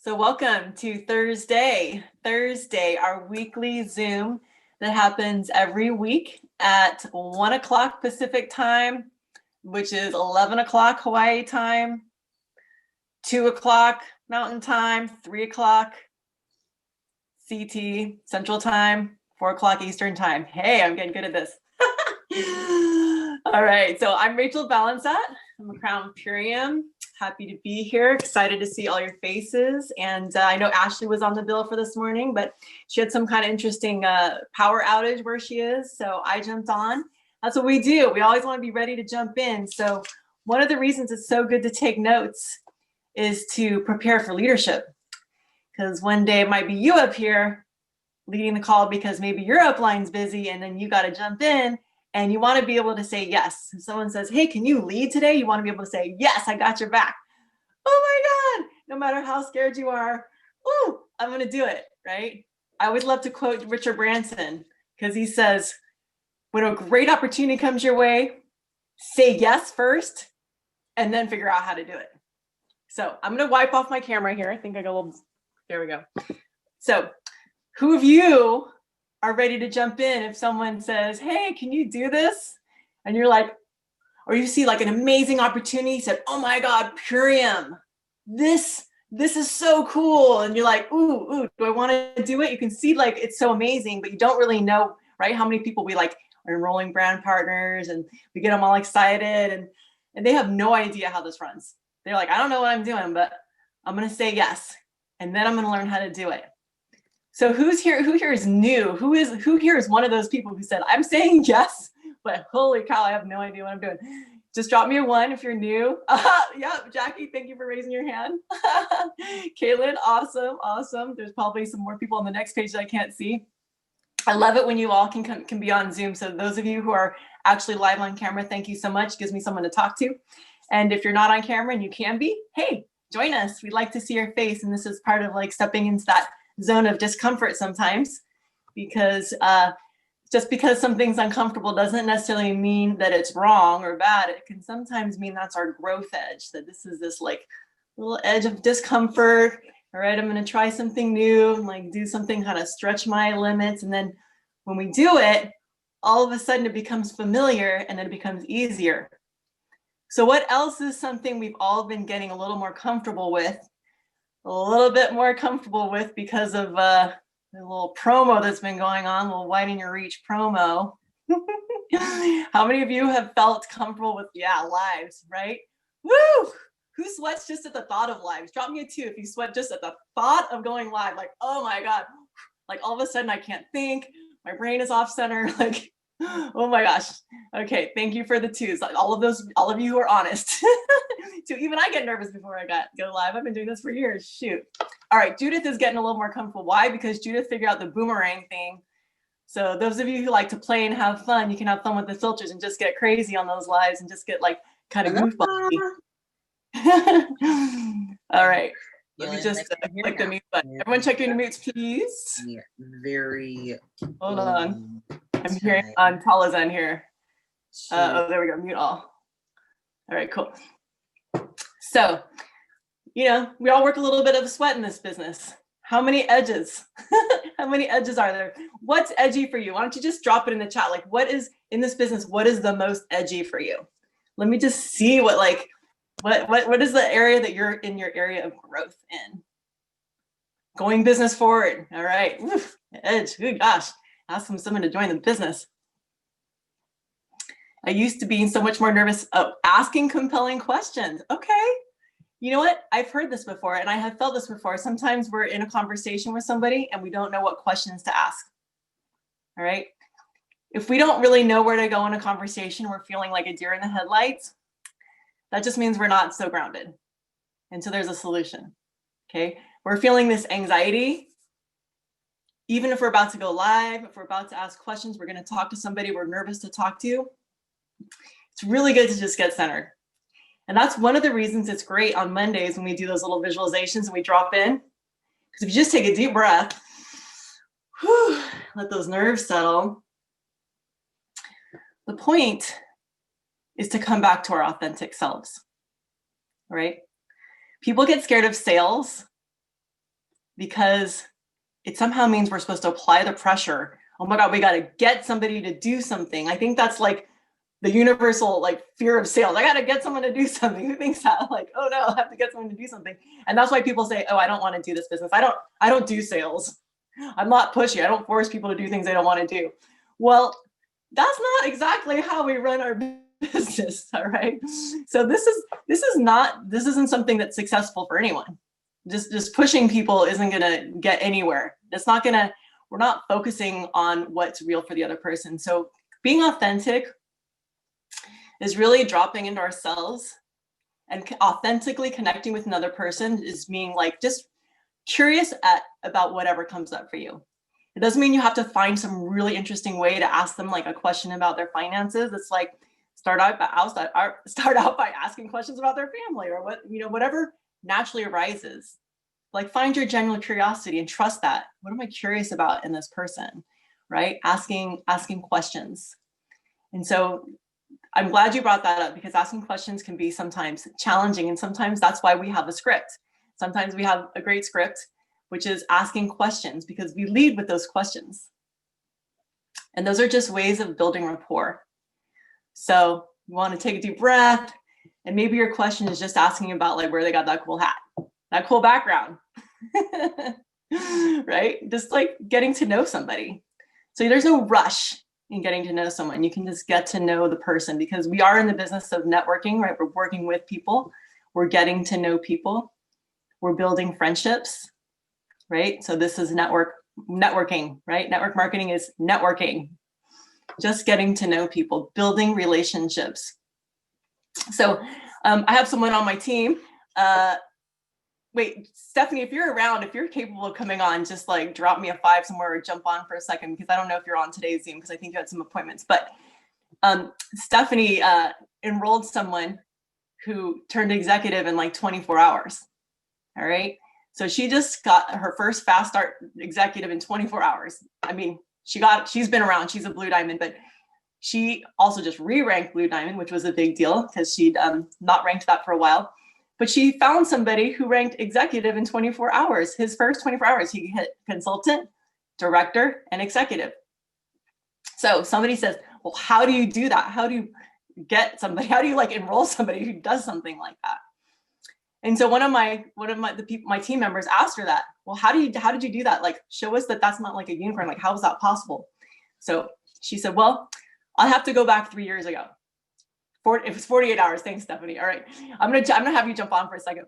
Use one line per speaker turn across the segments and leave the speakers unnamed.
So welcome to Thursday, our weekly Zoom that happens every week at 1 o'clock Pacific time, which is 11 o'clock Hawaii time, 2 o'clock Mountain time, 3 o'clock CT Central time, 4 o'clock Eastern time. Hey, I'm getting good at this. All right, so I'm Rachel Balanzat. I'm a Crown Purium. Happy to be here. Excited to see all your faces. And I know Ashley was on the bill for this morning, but she had some kind of interesting power outage where she is. So I jumped on. That's what we do. We always want to be ready to jump in. So one of the reasons it's so good to take notes is to prepare for leadership. Because one day it might be you up here leading the call because maybe your upline's busy and then you got to jump in. And you want to be able to say yes. If someone says, hey, can you lead today? You want to be able to say, yes, I got your back. Oh my God, no matter how scared you are, ooh, I'm going to do it, right? I always love to quote Richard Branson because he says, when a great opportunity comes your way, say yes first and then figure out how to do it. So I'm going to wipe off my camera here. I think I got a little, there we go. So who of you are ready to jump in if someone says, hey, can you do this? And you're like, or you see like an amazing opportunity, said, oh my God, Purium, this is so cool. And you're like, ooh, do I want to do it? You can see like it's so amazing, but you don't really know, right? How many people we like are enrolling brand partners and we get them all excited and they have no idea how this runs. They're like, I don't know what I'm doing, but I'm going to say yes. And then I'm going to learn how to do it. So who here is new? Who here is one of those people who said, I'm saying yes, but holy cow, I have no idea what I'm doing. Just drop me a 1 if you're new. Yep, Jackie, thank you for raising your hand. Caitlin, awesome. There's probably some more people on the next page that I can't see. I love it when you all can be on Zoom. So those of you who are actually live on camera, thank you so much. It gives me someone to talk to. And if you're not on camera and you can be, hey, join us. We'd like to see your face. And this is part of like stepping into that zone of discomfort sometimes, because just because something's uncomfortable doesn't necessarily mean that it's wrong or bad. It can sometimes mean that's our growth edge, that this is this like little edge of discomfort. All right, I'm going to try something new, like do something, kind of stretch my limits. And then when we do it, all of a sudden it becomes familiar and then it becomes easier. So what else is something we've all been getting a little more comfortable with? A little bit more comfortable with because of the little promo that's been going on, a little Widen Your Reach promo. How many of you have felt comfortable with, lives, right? Woo! Who sweats just at the thought of lives? Drop me a 2 if you sweat just at the thought of going live. Like, oh my God, like all of a sudden I can't think, my brain is off center, like, oh my gosh. Okay, thank you for the 2s. Like all of you who are honest. So even I get nervous before I go live. I've been doing this for years. Shoot. All right, Judith is getting a little more comfortable. Why? Because Judith figured out the boomerang thing. So those of you who like to play and have fun, you can have fun with the filters and just get crazy on those lives and just get like kind of goofball. All right. Let me just click the mute button. Everyone check your mutes, please.
Yeah, very.
Hold on. I'm hearing on Talazan here. Oh, there we go. Mute all. All right, cool. So, we all work a little bit of a sweat in this business. How many edges? How many edges are there? What's edgy for you? Why don't you just drop it in the chat? Like, what is in this business? What is the most edgy for you? Let me just see what is the area that you're in your area of growth in? Going business forward. All right. Oof, edge. Good gosh. Ask someone to join the business. I used to be so much more nervous of asking compelling questions. Okay. You know what? I've heard this before and I have felt this before. Sometimes we're in a conversation with somebody and we don't know what questions to ask. All right. If we don't really know where to go in a conversation, we're feeling like a deer in the headlights. That just means we're not so grounded. And so there's a solution. Okay. We're feeling this anxiety. Even if we're about to go live, if we're about to ask questions, we're going to talk to somebody we're nervous to talk to. It's really good to just get centered. And that's one of the reasons it's great on Mondays when we do those little visualizations and we drop in. Because if you just take a deep breath, let those nerves settle. The point is to come back to our authentic selves, right? People get scared of sales because it somehow means we're supposed to apply the pressure. Oh my God, we got to get somebody to do something. I think that's like the universal like fear of sales. I got to get someone to do something. Who thinks that? Like, oh no, I have to get someone to do something. And that's why people say, oh, I don't want to do this business. I don't do sales. I'm not pushy. I don't force people to do things they don't want to do. Well, that's not exactly how we run our business. All right. So this isn't something that's successful for anyone. Just pushing people isn't going to get anywhere. We're not focusing on what's real for the other person. So being authentic is really dropping into ourselves and authentically connecting with another person is being like just curious about whatever comes up for you. It doesn't mean you have to find some really interesting way to ask them like a question about their finances. It's like start out by asking questions about their family or whatever naturally arises. Like find your genuine curiosity and trust that. What am I curious about in this person, right? Asking questions. And so I'm glad you brought that up because asking questions can be sometimes challenging. And sometimes that's why we have a script. Sometimes we have a great script, which is asking questions because we lead with those questions. And those are just ways of building rapport. So you want to take a deep breath and maybe your question is just asking about like where they got that cool hat, that cool background, right? Just like getting to know somebody. So there's no rush in getting to know someone. You can just get to know the person because we are in the business of networking, right? We're working with people. We're getting to know people. We're building friendships, right? So this is networking, right? Network marketing is networking, just getting to know people, building relationships. So I have someone on my team. Wait, Stephanie, if you're around, if you're capable of coming on, just like drop me a 5 somewhere or jump on for a second because I don't know if you're on today's Zoom because I think you had some appointments. But Stephanie enrolled someone who turned executive in like 24 hours. All right. So she just got her first fast start executive in 24 hours. I mean, she's been around, she's a Blue Diamond, but she also just re-ranked Blue Diamond, which was a big deal because she'd not ranked that for a while. But she found somebody who ranked executive in 24 hours. His first 24 hours, he hit consultant, director, and executive. So somebody says, well, how do you do that? How do you get somebody? How do you like enroll somebody who does something like that? And so one of my team members asked her that. Well, how did you do that? Like, show us that that's not like a unicorn. Like, how is that possible? So she said, well, I'll have to go back 3 years ago. It was 48 hours. Thanks, Stephanie. All right, I'm gonna have you jump on for a second.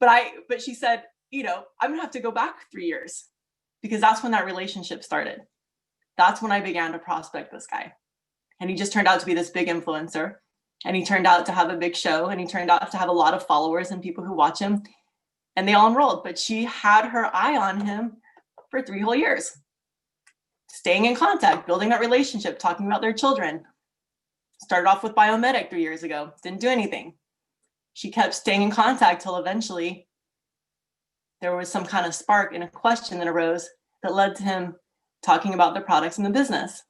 But she said, I'm gonna have to go back 3 years because that's when that relationship started. That's when I began to prospect this guy, and he just turned out to be this big influencer. And he turned out to have a big show and he turned out to have a lot of followers and people who watch him and they all enrolled. But she had her eye on him for 3 whole years, staying in contact, building that relationship, talking about their children. Started off with Biomedic 3 years ago, didn't do anything. She kept staying in contact till eventually there was some kind of spark in a question that arose that led to him talking about the products and the business.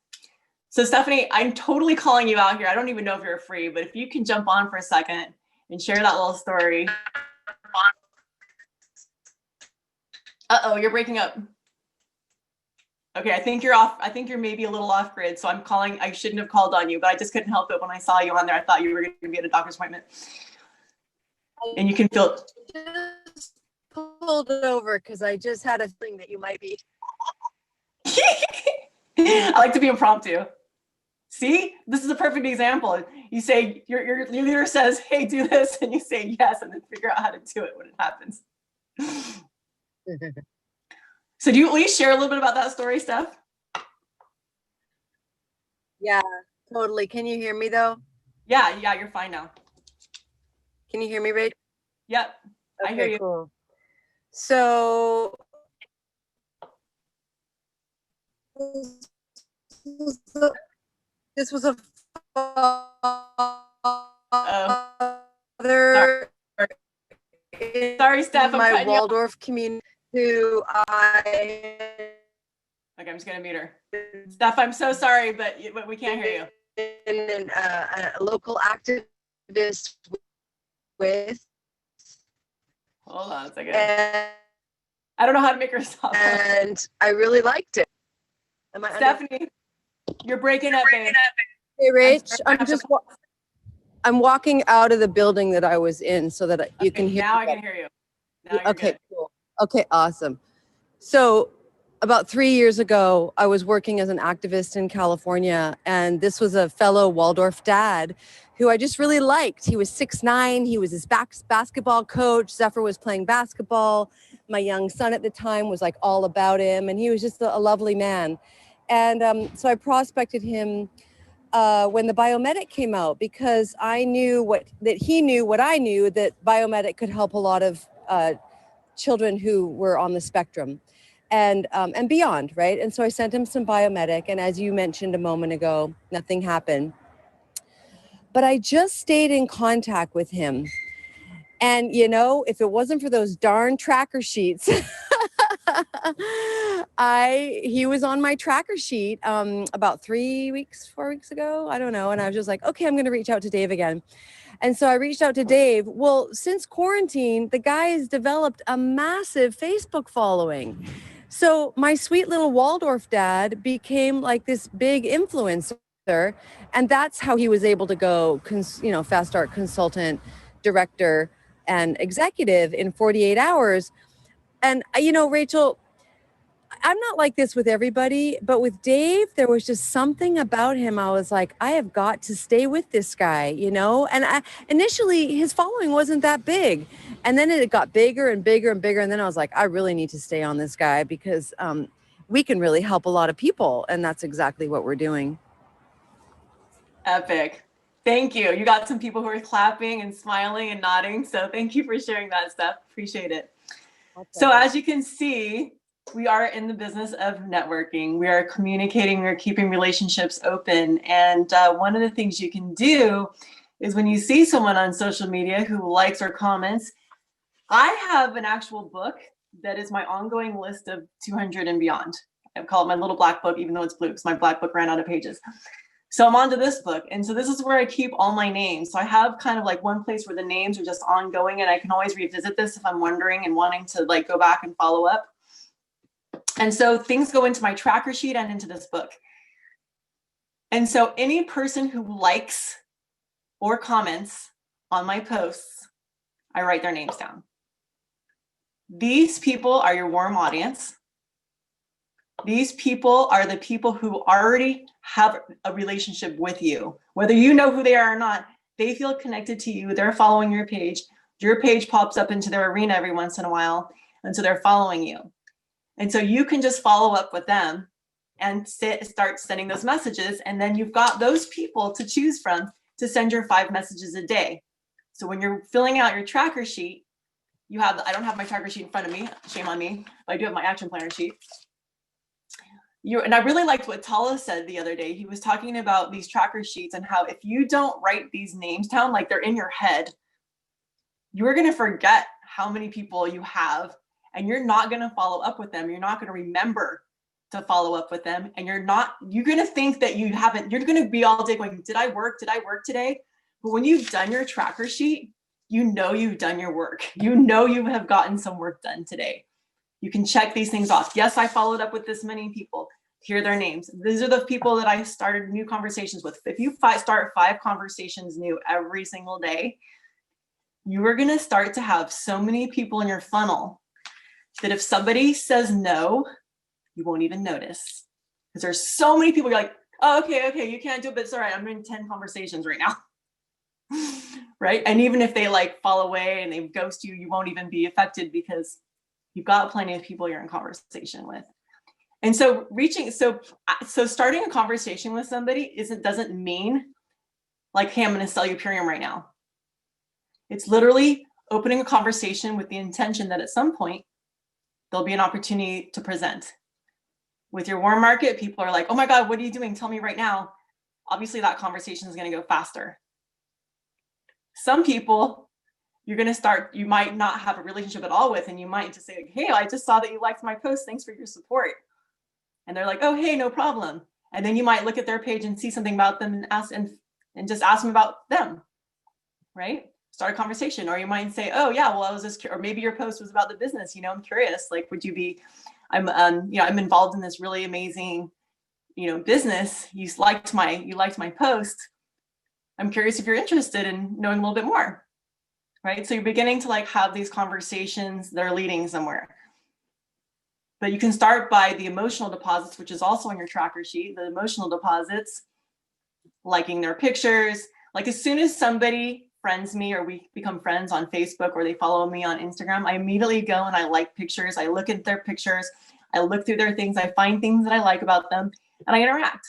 So Stephanie, I'm totally calling you out here. I don't even know if you're free, but if you can jump on for a second and share that little story. Uh-oh, you're breaking up. Okay, I think you're off. I think you're maybe a little off grid. So I shouldn't have called on you, but I just couldn't help it when I saw you on there. I thought you were going to be at a doctor's appointment. And you can feel.
Just pulled it over because I just had a feeling that you might be.
I like to be impromptu. See, this is a perfect example. You say, your leader says, hey, do this, and you say yes, and then figure out how to do it when it happens. So do you at least share a little bit about that story, Steph?
Yeah, totally. Can you hear me though?
Yeah, you're fine now.
Can you hear me, Rach?
Yep, okay, I hear you.
Cool. So this was a father
sorry, Steph,
in my Waldorf community who
Okay, I'm just gonna mute her. Steph, I'm so sorry, but we can't hear you.
And a local activist with.
Hold on a second. I don't know how to make her stop.
And I really liked it.
Stephanie, you're breaking up, babe.
Hey, Rach, I'm walking out of the building that I was in so that you can hear.
Now I can hear you. Now you're
Okay,
good.
cool. Okay, awesome. So about 3 years ago, I was working as an activist in California, and this was a fellow Waldorf dad who I just really liked. He was 6'9". He was his basketball coach. Zephyr was playing basketball. My young son at the time was like all about him, and he was just a lovely man. And so I prospected him when the Biomedic came out, because I knew that he knew what I knew, that Biomedic could help a lot of children who were on the spectrum and beyond, right? And so I sent him some Biomedic, and as you mentioned a moment ago, nothing happened. But I just stayed in contact with him. And, you know, if it wasn't for those darn tracker sheets, he was on my tracker sheet about 4 weeks ago, I don't know. And I was just like, okay, I'm going to reach out to Dave again. And so I reached out to Dave. Well, since quarantine, the guy has developed a massive Facebook following. So my sweet little Waldorf dad became like this big influencer. And that's how he was able to go, fast start consultant, director, and executive in 48 hours. And, Rachel, I'm not like this with everybody, but with Dave, there was just something about him. I was like, I have got to stay with this guy, And initially, his following wasn't that big. And then it got bigger and bigger and bigger. And then I was like, I really need to stay on this guy because we can really help a lot of people. And that's exactly what we're doing.
Epic. Thank you. You got some people who are clapping and smiling and nodding. So thank you for sharing that stuff. Appreciate it. Okay. So as you can see, we are in the business of networking. We are communicating. We are keeping relationships open. And one of the things you can do is when you see someone on social media who likes or comments, I have an actual book that is my ongoing list of 200 and beyond. I call it my little black book, even though it's blue, because my black book ran out of pages. So I'm onto this book. And so this is where I keep all my names. So I have kind of like one place where the names are just ongoing, and I can always revisit this if I'm wondering and wanting to like go back and follow up. And so things go into my tracker sheet and into this book. And so any person who likes or comments on my posts, I write their names down. These people are your warm audience. These people are the people who already have a relationship with you. Whether you know who they are or not, they feel connected to you. They're following your page. Your page pops up into their arena every once in a while. And so they're following you. And so you can just follow up with them and start sending those messages. And then you've got those people to choose from to send your 5 messages a day. So when you're filling out your tracker sheet, I don't have my tracker sheet in front of me, shame on me, but I do have my action planner sheet. And I really liked what Tala said the other day. He was talking about these tracker sheets and how if you don't write these names down, like they're in your head, you're going to forget how many people you have, and you're not going to follow up with them. You're not going to remember to follow up with them. And you're going to think that you haven't, you're going to be all day going, did I work today? But when you've done your tracker sheet, you know you've done your work. You know you have gotten some work done today. You can check these things off. Yes, I followed up with this many people. Here are their names. These are the people that I started new conversations with. If you start 5 conversations new every single day, you are going to start to have so many people in your funnel that if somebody says no, you won't even notice. Because there's so many people, you're like, oh, okay, you can't do it, but it's all right. I'm in 10 conversations right now. Right? And even if they like fall away and they ghost you, you won't even be affected because you've got plenty of people you're in conversation with. And so starting a conversation with somebody doesn't mean like, hey, I'm going to sell you Purium right now. It's literally opening a conversation with the intention that at some point there'll be an opportunity to present. With your warm market, people are like, oh my God, what are you doing? Tell me right now. Obviously that conversation is going to go faster. Some people you might not have a relationship at all with, and you might just say, hey, I just saw that you liked my post. Thanks for your support. And they're like, oh, hey, no problem. And then you might look at their page and see something about them and just ask them about them, right? start a conversation. Or you might say, oh yeah, well, I was just, or maybe your post was about the business, I'm curious, like, would you be, I'm involved in this really amazing, business. You liked my post. I'm curious if you're interested in knowing a little bit more, right? So you're beginning to like have these conversations that are leading somewhere. But you can start by the emotional deposits, which is also on your tracker sheet, the emotional deposits, liking their pictures. Like as soon as somebody friends me or we become friends on Facebook or they follow me on Instagram, I immediately go and I like pictures. I look at their pictures. I look through their things. I find things that I like about them and I interact,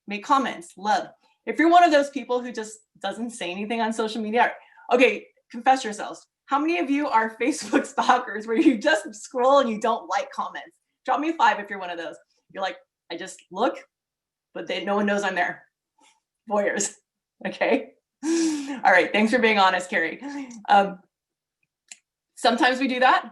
make comments, love. If you're one of those people who just doesn't say anything on social media, okay, confess yourselves. How many of you are Facebook stalkers where you just scroll and you don't like comments? Drop me a 5 if you're one of those. You're like, I just look, but no one knows I'm there. Voyeurs, okay? All right, thanks for being honest, Carrie. Sometimes we do that.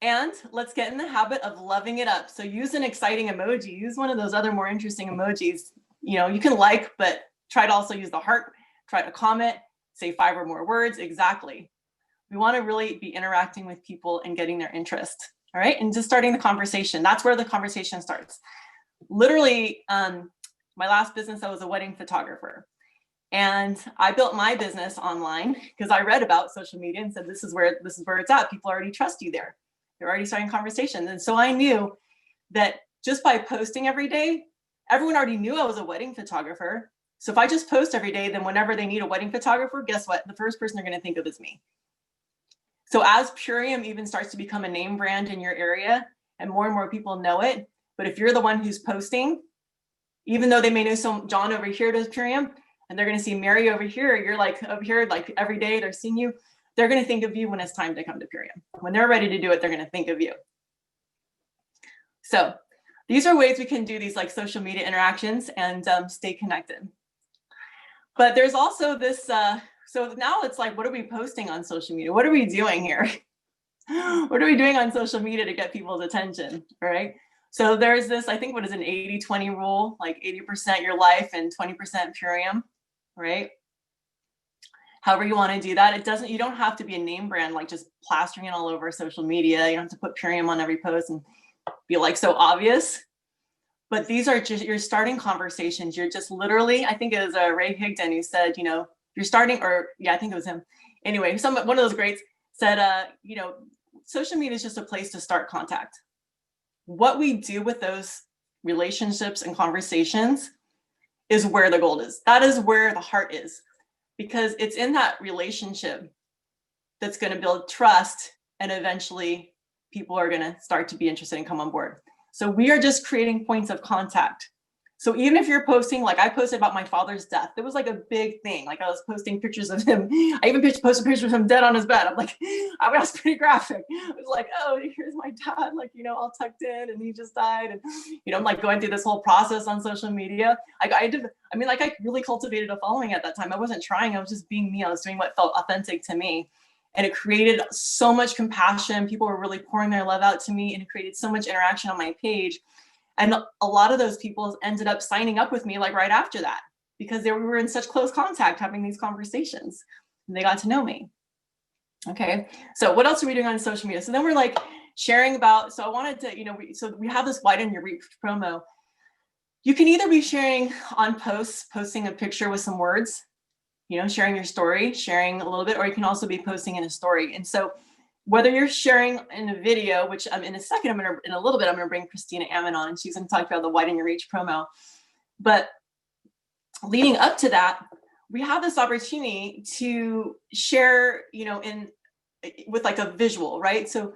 And let's get in the habit of loving it up. So use an exciting emoji. Use one of those other more interesting emojis. You can like, but try to also use the heart. Try to comment, say 5 or more words. Exactly. We want to really be interacting with people and getting their interest. All right. And just starting the conversation. That's where the conversation starts. Literally, my last business, I was a wedding photographer. And I built my business online because I read about social media and said, this is where it's at. People already trust you there. They're already starting conversations. And so I knew that just by posting every day, everyone already knew I was a wedding photographer. So if I just post every day, then whenever they need a wedding photographer, guess what? The first person they're going to think of is me. So as Purium even starts to become a name brand in your area and more people know it, but if you're the one who's posting, even though they may know some John over here does Purium and they're going to see Mary over here, you're like over here, like every day they're seeing you, they're going to think of you when it's time to come to Purium. When they're ready to do it, they're going to think of you. So these are ways we can do these like social media interactions and stay connected. But there's also this, so now it's like, what are we posting on social media? What are we doing here? What are we doing on social media to get people's attention, right? So there's this, I think, what is an 80-20 rule, like 80% your life and 20% Purium, right? However you want to do that. You don't have to be a name brand, like just plastering it all over social media. You don't have to put Purium on every post and be like so obvious. But these are just, you're starting conversations. You're just literally, I think it was Ray Higdon who said, you're starting, or yeah, I think it was him. Anyway, one of those greats said, social media is just a place to start contact. What we do with those relationships and conversations is where the gold is. That is where the heart is, because it's in that relationship that's going to build trust, and eventually people are going to start to be interested and come on board. So we are just creating points of contact. So even if you're posting, like I posted about my father's death, it was like a big thing. Like I was posting pictures of him. I even posted pictures of him dead on his bed. I'm like, I was pretty graphic. I was like, oh, here's my dad, like, all tucked in and he just died. And, I'm like going through this whole process on social media. I really cultivated a following at that time. I wasn't trying, I was just being me. I was doing what felt authentic to me. And it created so much compassion. People were really pouring their love out to me, and it created so much interaction on my page. And a lot of those people ended up signing up with me like right after that, because we were in such close contact having these conversations, and they got to know me. Okay, so what else are we doing on social media? So then we're like sharing about, so I wanted to, so we have this Widen Your Reach promo. You can either be sharing on posts, posting a picture with some words, sharing your story, sharing a little bit, or you can also be posting in a story. And so whether you're sharing in a video, which in a second, in a little bit, I'm going to bring Kristina Ammon on, and she's going to talk about the Widen Your Reach promo. But leading up to that, we have this opportunity to share, with like a visual, right? So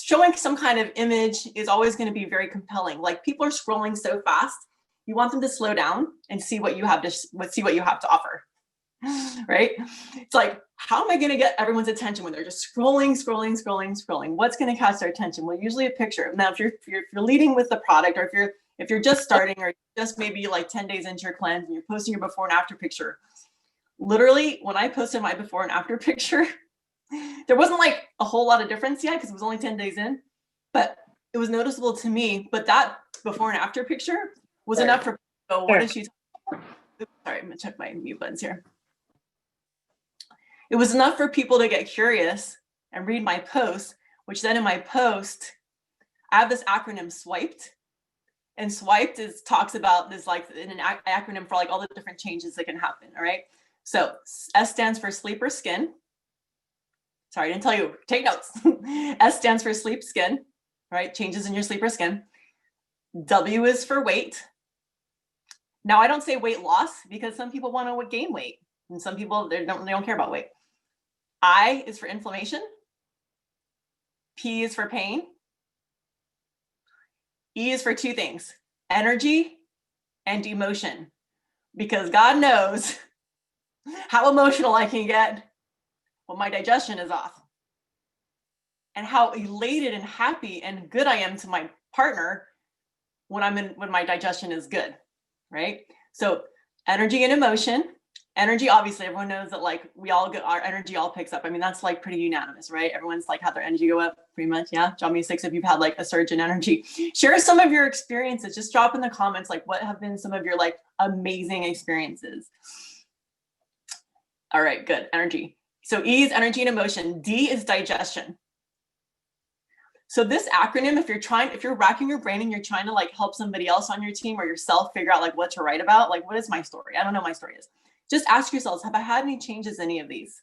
showing some kind of image is always going to be very compelling. Like people are scrolling so fast, you want them to slow down and see what you have to offer. Right? It's like, how am I going to get everyone's attention when they're just scrolling? What's going to catch their attention? Well, usually a picture. Now, if you're leading with the product, or if you're just starting, or just maybe like 10 days into your cleanse and you're posting your before and after picture. Literally, when I posted my before and after picture, there wasn't like a whole lot of difference yet because it was only 10 days in, but it was noticeable to me. But that before and after picture was enough for people to go, what is she talking about? Sorry, I'm gonna check my mute buttons here. It was enough for people to get curious and read my post, which then in my post, I have this acronym SWIPED. And SWIPED talks about this like an acronym for like all the different changes that can happen. All right. So S stands for sleep or skin. Sorry, I didn't tell you, take notes. S stands for sleep, skin, right? Changes in your sleep or skin. W is for weight. Now I don't say weight loss because some people want to gain weight and some people, they don't care about weight. I is for inflammation. P is for pain. E is for two things, energy and emotion, because God knows how emotional I can get when my digestion is off and how elated and happy and good I am to my partner when my digestion is good, right? So energy and emotion. Energy, obviously, everyone knows that like we all get our energy all picks up. I mean, that's like pretty unanimous, right? Everyone's like had their energy go up pretty much. Yeah. Draw me 6 if you've had like a surge in energy. Share some of your experiences. Just drop in the comments like what have been some of your like amazing experiences. All right, good. Energy. So E is energy and emotion. D is digestion. So this acronym, if you're racking your brain and you're trying to like help somebody else on your team or yourself figure out like what to write about, like what is my story? I don't know what my story is. Just ask yourselves, have I had any changes in any of these?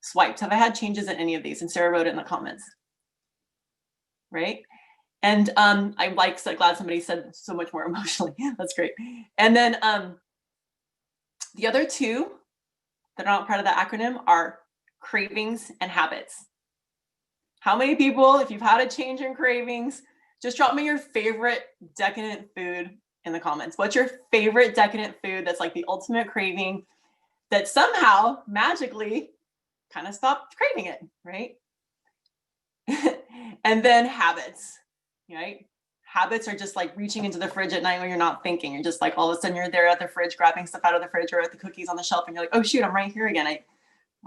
Swiped, have I had changes in any of these? And Sarah wrote it in the comments, right? And I'm like so glad somebody said so much more emotionally. That's great. And then the other two that are not part of the acronym are cravings and habits. How many people, if you've had a change in cravings, just drop me your favorite decadent food in the comments. What's your favorite decadent food that's like the ultimate craving that somehow magically kind of stopped craving it, right? And then habits, right? Habits are just like reaching into the fridge at night when you're not thinking. You're just like all of a sudden you're there at the fridge grabbing stuff out of the fridge or at the cookies on the shelf and you're like, oh shoot, I'm right here again.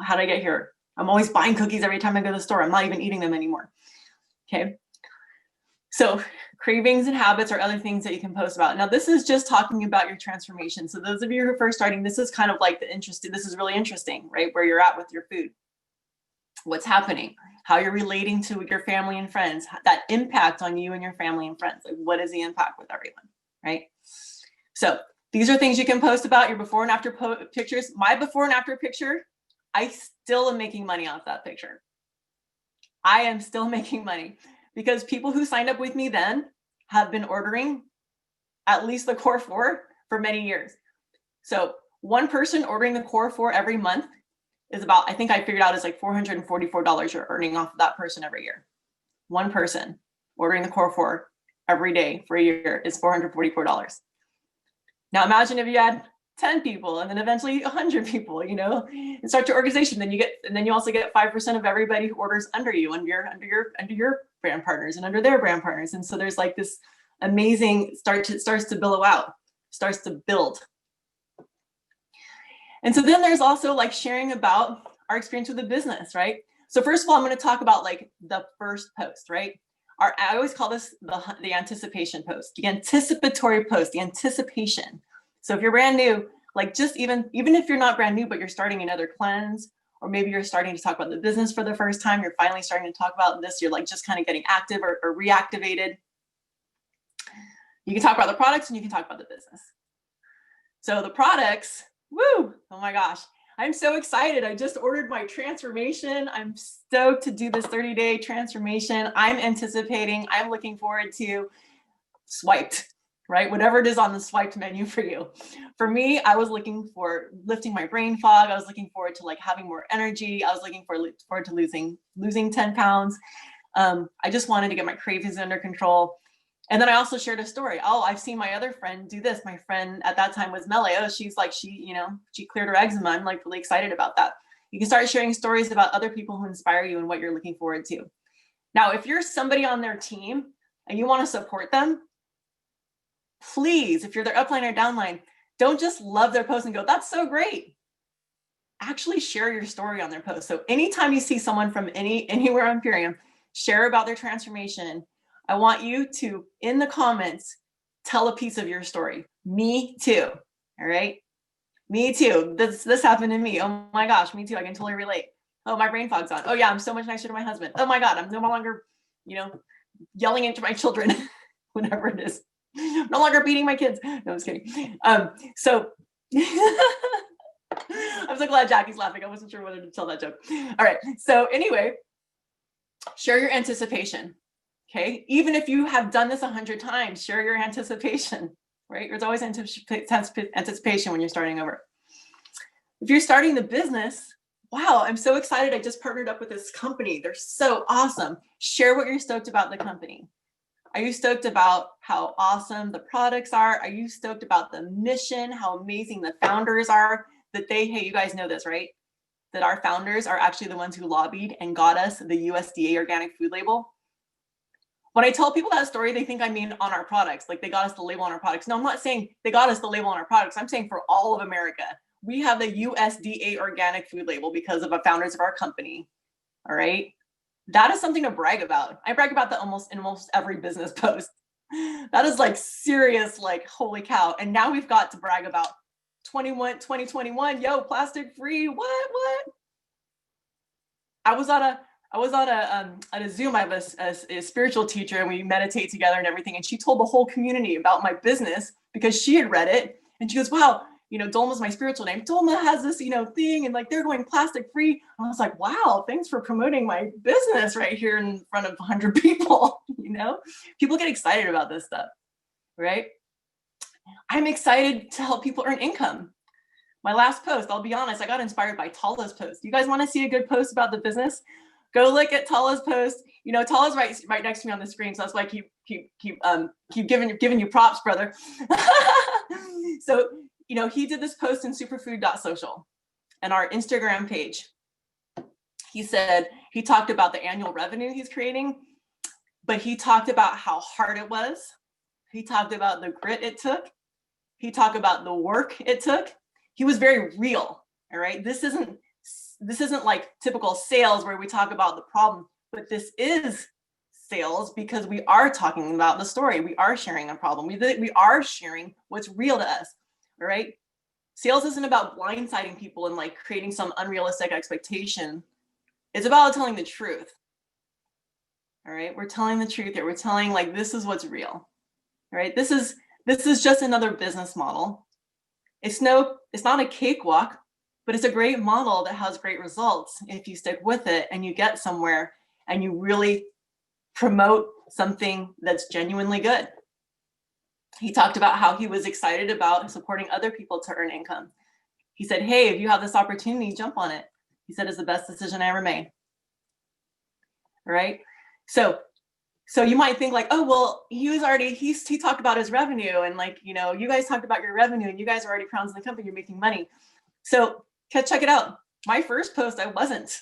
How did I get here? I'm always buying cookies every time I go to the store. I'm not even eating them anymore. Okay. So cravings and habits are other things that you can post about. Now, this is just talking about your transformation. So those of you who are first starting, this is kind of like this is really interesting, right? Where you're at with your food, what's happening, how you're relating to your family and friends, that impact on you and your family and friends. Like what is the impact with everyone, right? So these are things you can post about your before and after pictures. My before and after picture, I still am making money off that picture. I am still making money because people who signed up with me then have been ordering at least the core 4 for many years. So one person ordering the core 4 every month is about, I think I figured out is like $444 you're earning off of that person every year. One person ordering the core 4 every day for a year is $444. Now imagine if you had 10 people and then eventually 100 people, you know, and start your organization. Then you also get 5% of everybody who orders under you, under your brand partners and under their brand partners. And so there's like this amazing starts to billow out, starts to build. And so then there's also like sharing about our experience with the business, right? So first of all, I'm going to talk about like the first post, right? I always call this the anticipation post, the anticipatory post, the anticipation. So if you're brand new, like just even if you're not brand new, but you're starting another cleanse, or maybe you're starting to talk about the business for the first time, you're finally starting to talk about this, you're like just kind of getting active or reactivated. You can talk about the products and you can talk about the business. So the products, woo, oh my gosh, I'm so excited. I just ordered my transformation. I'm stoked to do this 30-day transformation. I'm anticipating, I'm looking forward to swiped, right? Whatever it is on the swiped menu for you. For me, I was looking for lifting my brain fog. I was looking forward to like having more energy. I was looking forward to losing 10 pounds. I just wanted to get my cravings under control. And then I also shared a story. Oh, I've seen my other friend do this. My friend at that time was Mele. Oh, she's like, she cleared her eczema. I'm like really excited about that. You can start sharing stories about other people who inspire you and what you're looking forward to. Now, if you're somebody on their team and you want to support them, please, if you're their upline or downline, don't just love their post and go, that's so great. Actually share your story on their post. So anytime you see someone from anywhere on Imperium share about their transformation, I want you to, in the comments, tell a piece of your story. Me too, all right? Me too. This happened to me. Oh my gosh, me too. I can totally relate. Oh, my brain fog's on. Oh yeah, I'm so much nicer to my husband. Oh my God, I'm no longer, yelling into my children, whatever it is. No longer beating my kids. No, I'm just kidding. So I'm so glad Jackie's laughing. I wasn't sure whether to tell that joke. All right. So anyway, share your anticipation. Okay. Even if you have done this 100 times, share your anticipation, right? There's always anticipation when you're starting over. If you're starting the business, wow, I'm so excited. I just partnered up with this company. They're so awesome. Share what you're stoked about the company. Are you stoked about how awesome the products are? Are you stoked about the mission, how amazing the founders are? That hey, you guys know this, right? That our founders are actually the ones who lobbied and got us the USDA organic food label. When I tell people that story, they think I mean on our products, like they got us the label on our products. No, I'm not saying they got us the label on our products. I'm saying for all of America. We have the USDA organic food label because of the founders of our company. All right. That is something to brag about. I brag about that in almost every business post. That is like serious, like holy cow. And now we've got to brag about 2021, yo, plastic free. What? I was on a Zoom. I have a spiritual teacher and we meditate together and everything. And she told the whole community about my business because she had read it. And she goes, wow, Dolma's my spiritual name. Dolma has this, thing and like they're going plastic free. And I was like, wow, thanks for promoting my business right here in front of 100 people. People get excited about this stuff, right? I'm excited to help people earn income. My last post, I'll be honest, I got inspired by Tala's post. You guys want to see a good post about the business? Go look at Tala's post. Tala's right next to me on the screen, so that's why I keep giving you props, brother. So, he did this post in superfood.social and our Instagram page. He said he talked about the annual revenue he's creating, but he talked about how hard it was. He talked about the grit it took. He talked about the work it took. He was very real. All right. This isn't like typical sales where we talk about the problem, but this is sales because we are talking about the story. We are sharing a problem. We are sharing what's real to us. All right. Sales isn't about blindsiding people and like creating some unrealistic expectation. It's about telling the truth. All right. We're telling the truth here. We're telling like, this is what's real. All right. This is just another business model. It's not a cakewalk, but it's a great model that has great results if you stick with it and you get somewhere and you really promote something that's genuinely good. He talked about how he was excited about supporting other people to earn income. He said, hey, if you have this opportunity, jump on it. He said, it's the best decision I ever made. All right. So you might think like, oh, well, he talked about his revenue and like, you guys talked about your revenue and you guys are already crowns in the company, you're making money. So check it out. My first post, I wasn't.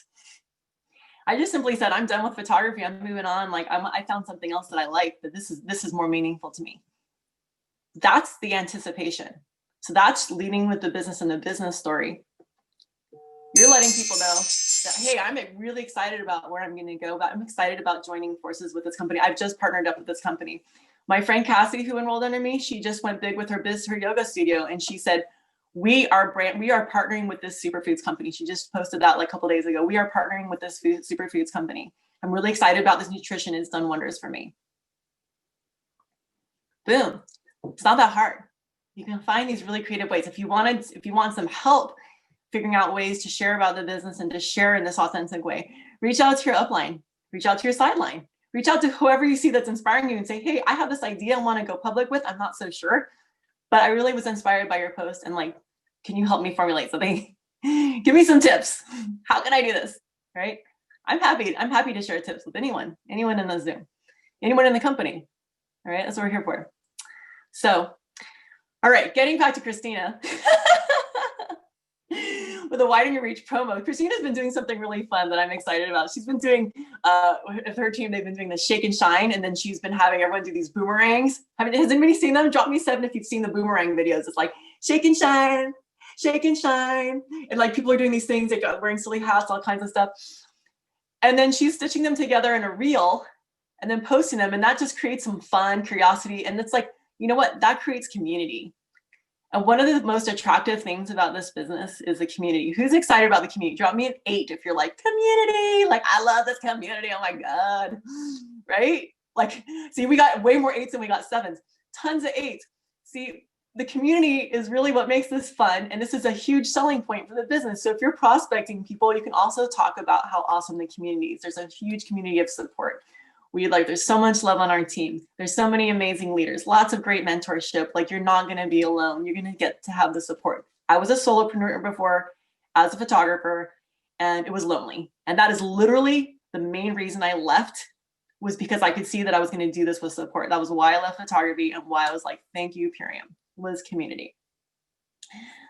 I just simply said, I'm done with photography. I'm moving on. Like I found something else that I like, that this is more meaningful to me. That's the anticipation. So that's leading with the business and the business story. You're letting people know that, hey, I'm really excited about where I'm going to go. I'm excited about joining forces with this company. I've just partnered up with this company. My friend Cassie, who enrolled under me, she just went big with her yoga studio. And she said, we are partnering with this superfoods company. She just posted that like a couple days ago. We are partnering with this superfoods company. I'm really excited about this nutrition. It's done wonders for me. Boom. It's not that hard. You can find these really creative ways. If you want some help figuring out ways to share about the business and to share in this authentic way, reach out to your upline, reach out to your sideline, reach out to whoever you see that's inspiring you and say, hey, I have this idea I want to go public with. I'm not so sure, but I really was inspired by your post and like, can you help me formulate something? Give me some tips. How can I do this? Right? I'm happy to share tips with anyone in the Zoom, anyone in the company. All right, that's what we're here for. So, all right, getting back to Kristina. With the Widen Your Reach promo, Kristina's been doing something really fun that I'm excited about. She's been doing, with her team, they've been doing the shake and shine, and then she's been having everyone do these boomerangs. Has anybody seen them? Drop me 7 if you've seen the boomerang videos. It's like shake and shine, and like people are doing these things. They got wearing silly hats, all kinds of stuff. And then she's stitching them together in a reel and then posting them, and that just creates some fun, curiosity, and it's like, you know what? That creates community. And one of the most attractive things about this business is the community. Who's excited about the community? Drop me an 8 if you're like, community, like I love this community. Oh my God, right? Like, see, we got way more 8s than we got 7s. Tons of 8s. See, the community is really what makes this fun. And this is a huge selling point for the business. So if you're prospecting people, you can also talk about how awesome the community is. There's a huge community of support. There's so much love on our team. There's so many amazing leaders, lots of great mentorship. Like, you're not going to be alone. You're going to get to have the support. I was a solopreneur before as a photographer, and it was lonely. And that is literally the main reason I left, was because I could see that I was going to do this with support. That was why I left photography and why I was like, thank you, Purium, was community.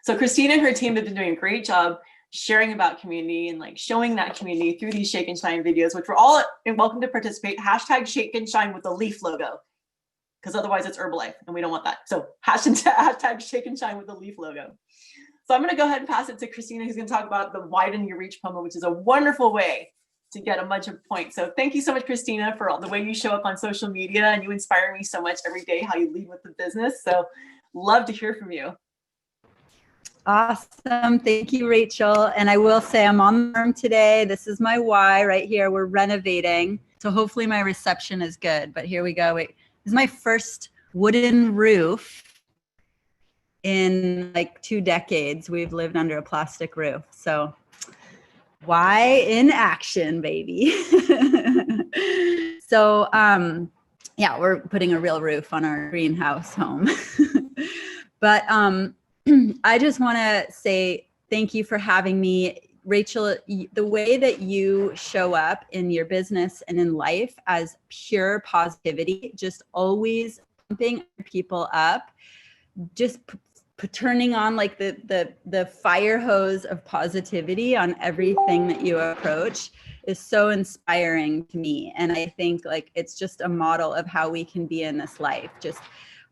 So Kristina and her team have been doing a great job sharing about community and like showing that community through these Shake and Shine videos, which we're all welcome to participate. Hashtag Shake and Shine with the leaf logo, because otherwise it's Herbalife and we don't want that. So hashtag Shake and Shine with the leaf logo. So I'm going to go ahead and pass it to Kristina, who's going to talk about the Widen Your Reach promo, which is a wonderful way to get a bunch of points. So thank you so much, Kristina, for all the way you show up on social media, and you inspire me so much every day how you lead with the business. So love to hear from you.
Awesome. Thank you, Rachel. And I will say I'm on the farm today. This is my Y right here. We're renovating. So hopefully my reception is good, but here we go. Wait, this is my first wooden roof in like 2 decades. We've lived under a plastic roof. So Y in action, baby. So, yeah, we're putting a real roof on our greenhouse home. But, I just want to say thank you for having me. Rachel, the way that you show up in your business and in life as pure positivity, just always pumping people up, just turning on like the fire hose of positivity on everything that you approach is so inspiring to me. And I think like it's just a model of how we can be in this life. Just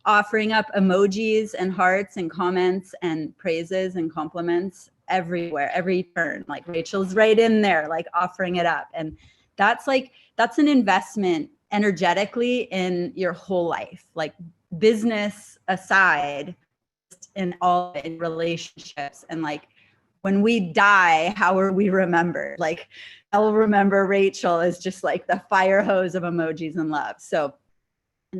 offering up emojis and hearts and comments and praises and compliments everywhere, every turn. Like Rachel's right in there, like offering it up. And that's an investment energetically in your whole life, like business aside, in all in relationships. And like when we die, how are we remembered? Like I'll remember Rachel as just like the fire hose of emojis and love. So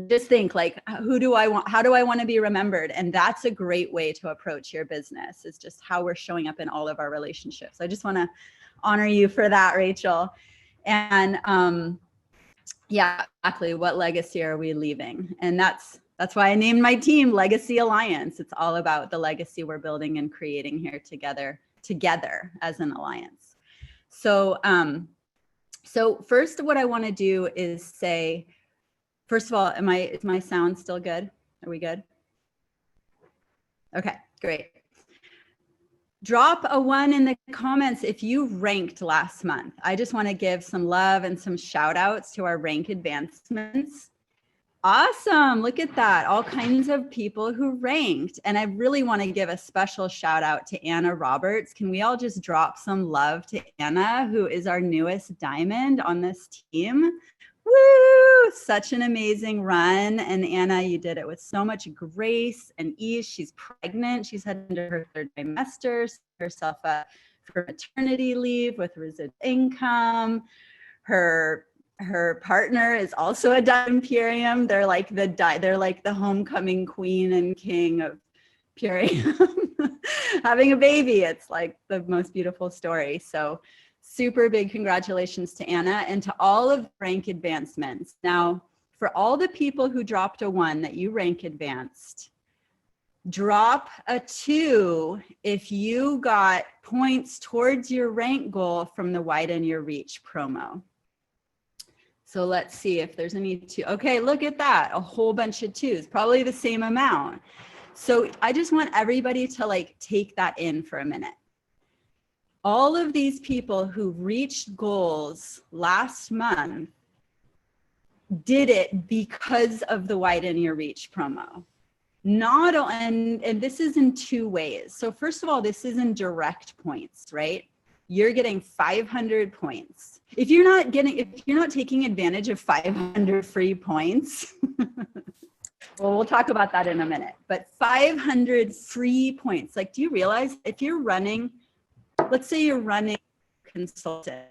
just think like, how do I want to be remembered? And that's a great way to approach your business, is just how we're showing up in all of our relationships. I just want to honor you for that, Rachel. And yeah, exactly. What legacy are we leaving? And that's why I named my team Legacy Alliance. It's all about the legacy we're building and creating here together as an alliance. So, so first what I want to do is say, first of all, is my sound still good? Are we good? Okay, great. Drop a 1 in the comments if you ranked last month. I just want to give some love and some shout outs to our rank advancements. Awesome, look at that. All kinds of people who ranked. And I really want to give a special shout out to Anna Roberts. Can we all just drop some love to Anna, who is our newest diamond on this team? Woo! Such an amazing run. And Anna, you did it with so much grace and ease. She's pregnant. She's heading into her 3rd trimester, set herself up for maternity leave with residual income. Her partner is also a diamond Purium. They're like the homecoming queen and king of Purium. Having a baby, it's like the most beautiful story. So super big congratulations to Anna and to all of rank advancements. Now, for all the people who dropped a 1 that you rank advanced, drop a 2 if you got points towards your rank goal from the Widen Your Reach promo. So let's see if there's any 2. Okay, look at that. A whole bunch of 2s, probably the same amount. So I just want everybody to like take that in for a minute. All of these people who reached goals last month did it because of the Widen Your Reach promo. And this is in 2 ways. So first of all, this is in direct points, right? You're getting 500 points. If you're not taking advantage of 500 free points, Well, we'll talk about that in a minute. But 500 free points. Like, do you realize if you're running, let's say you're running consultant,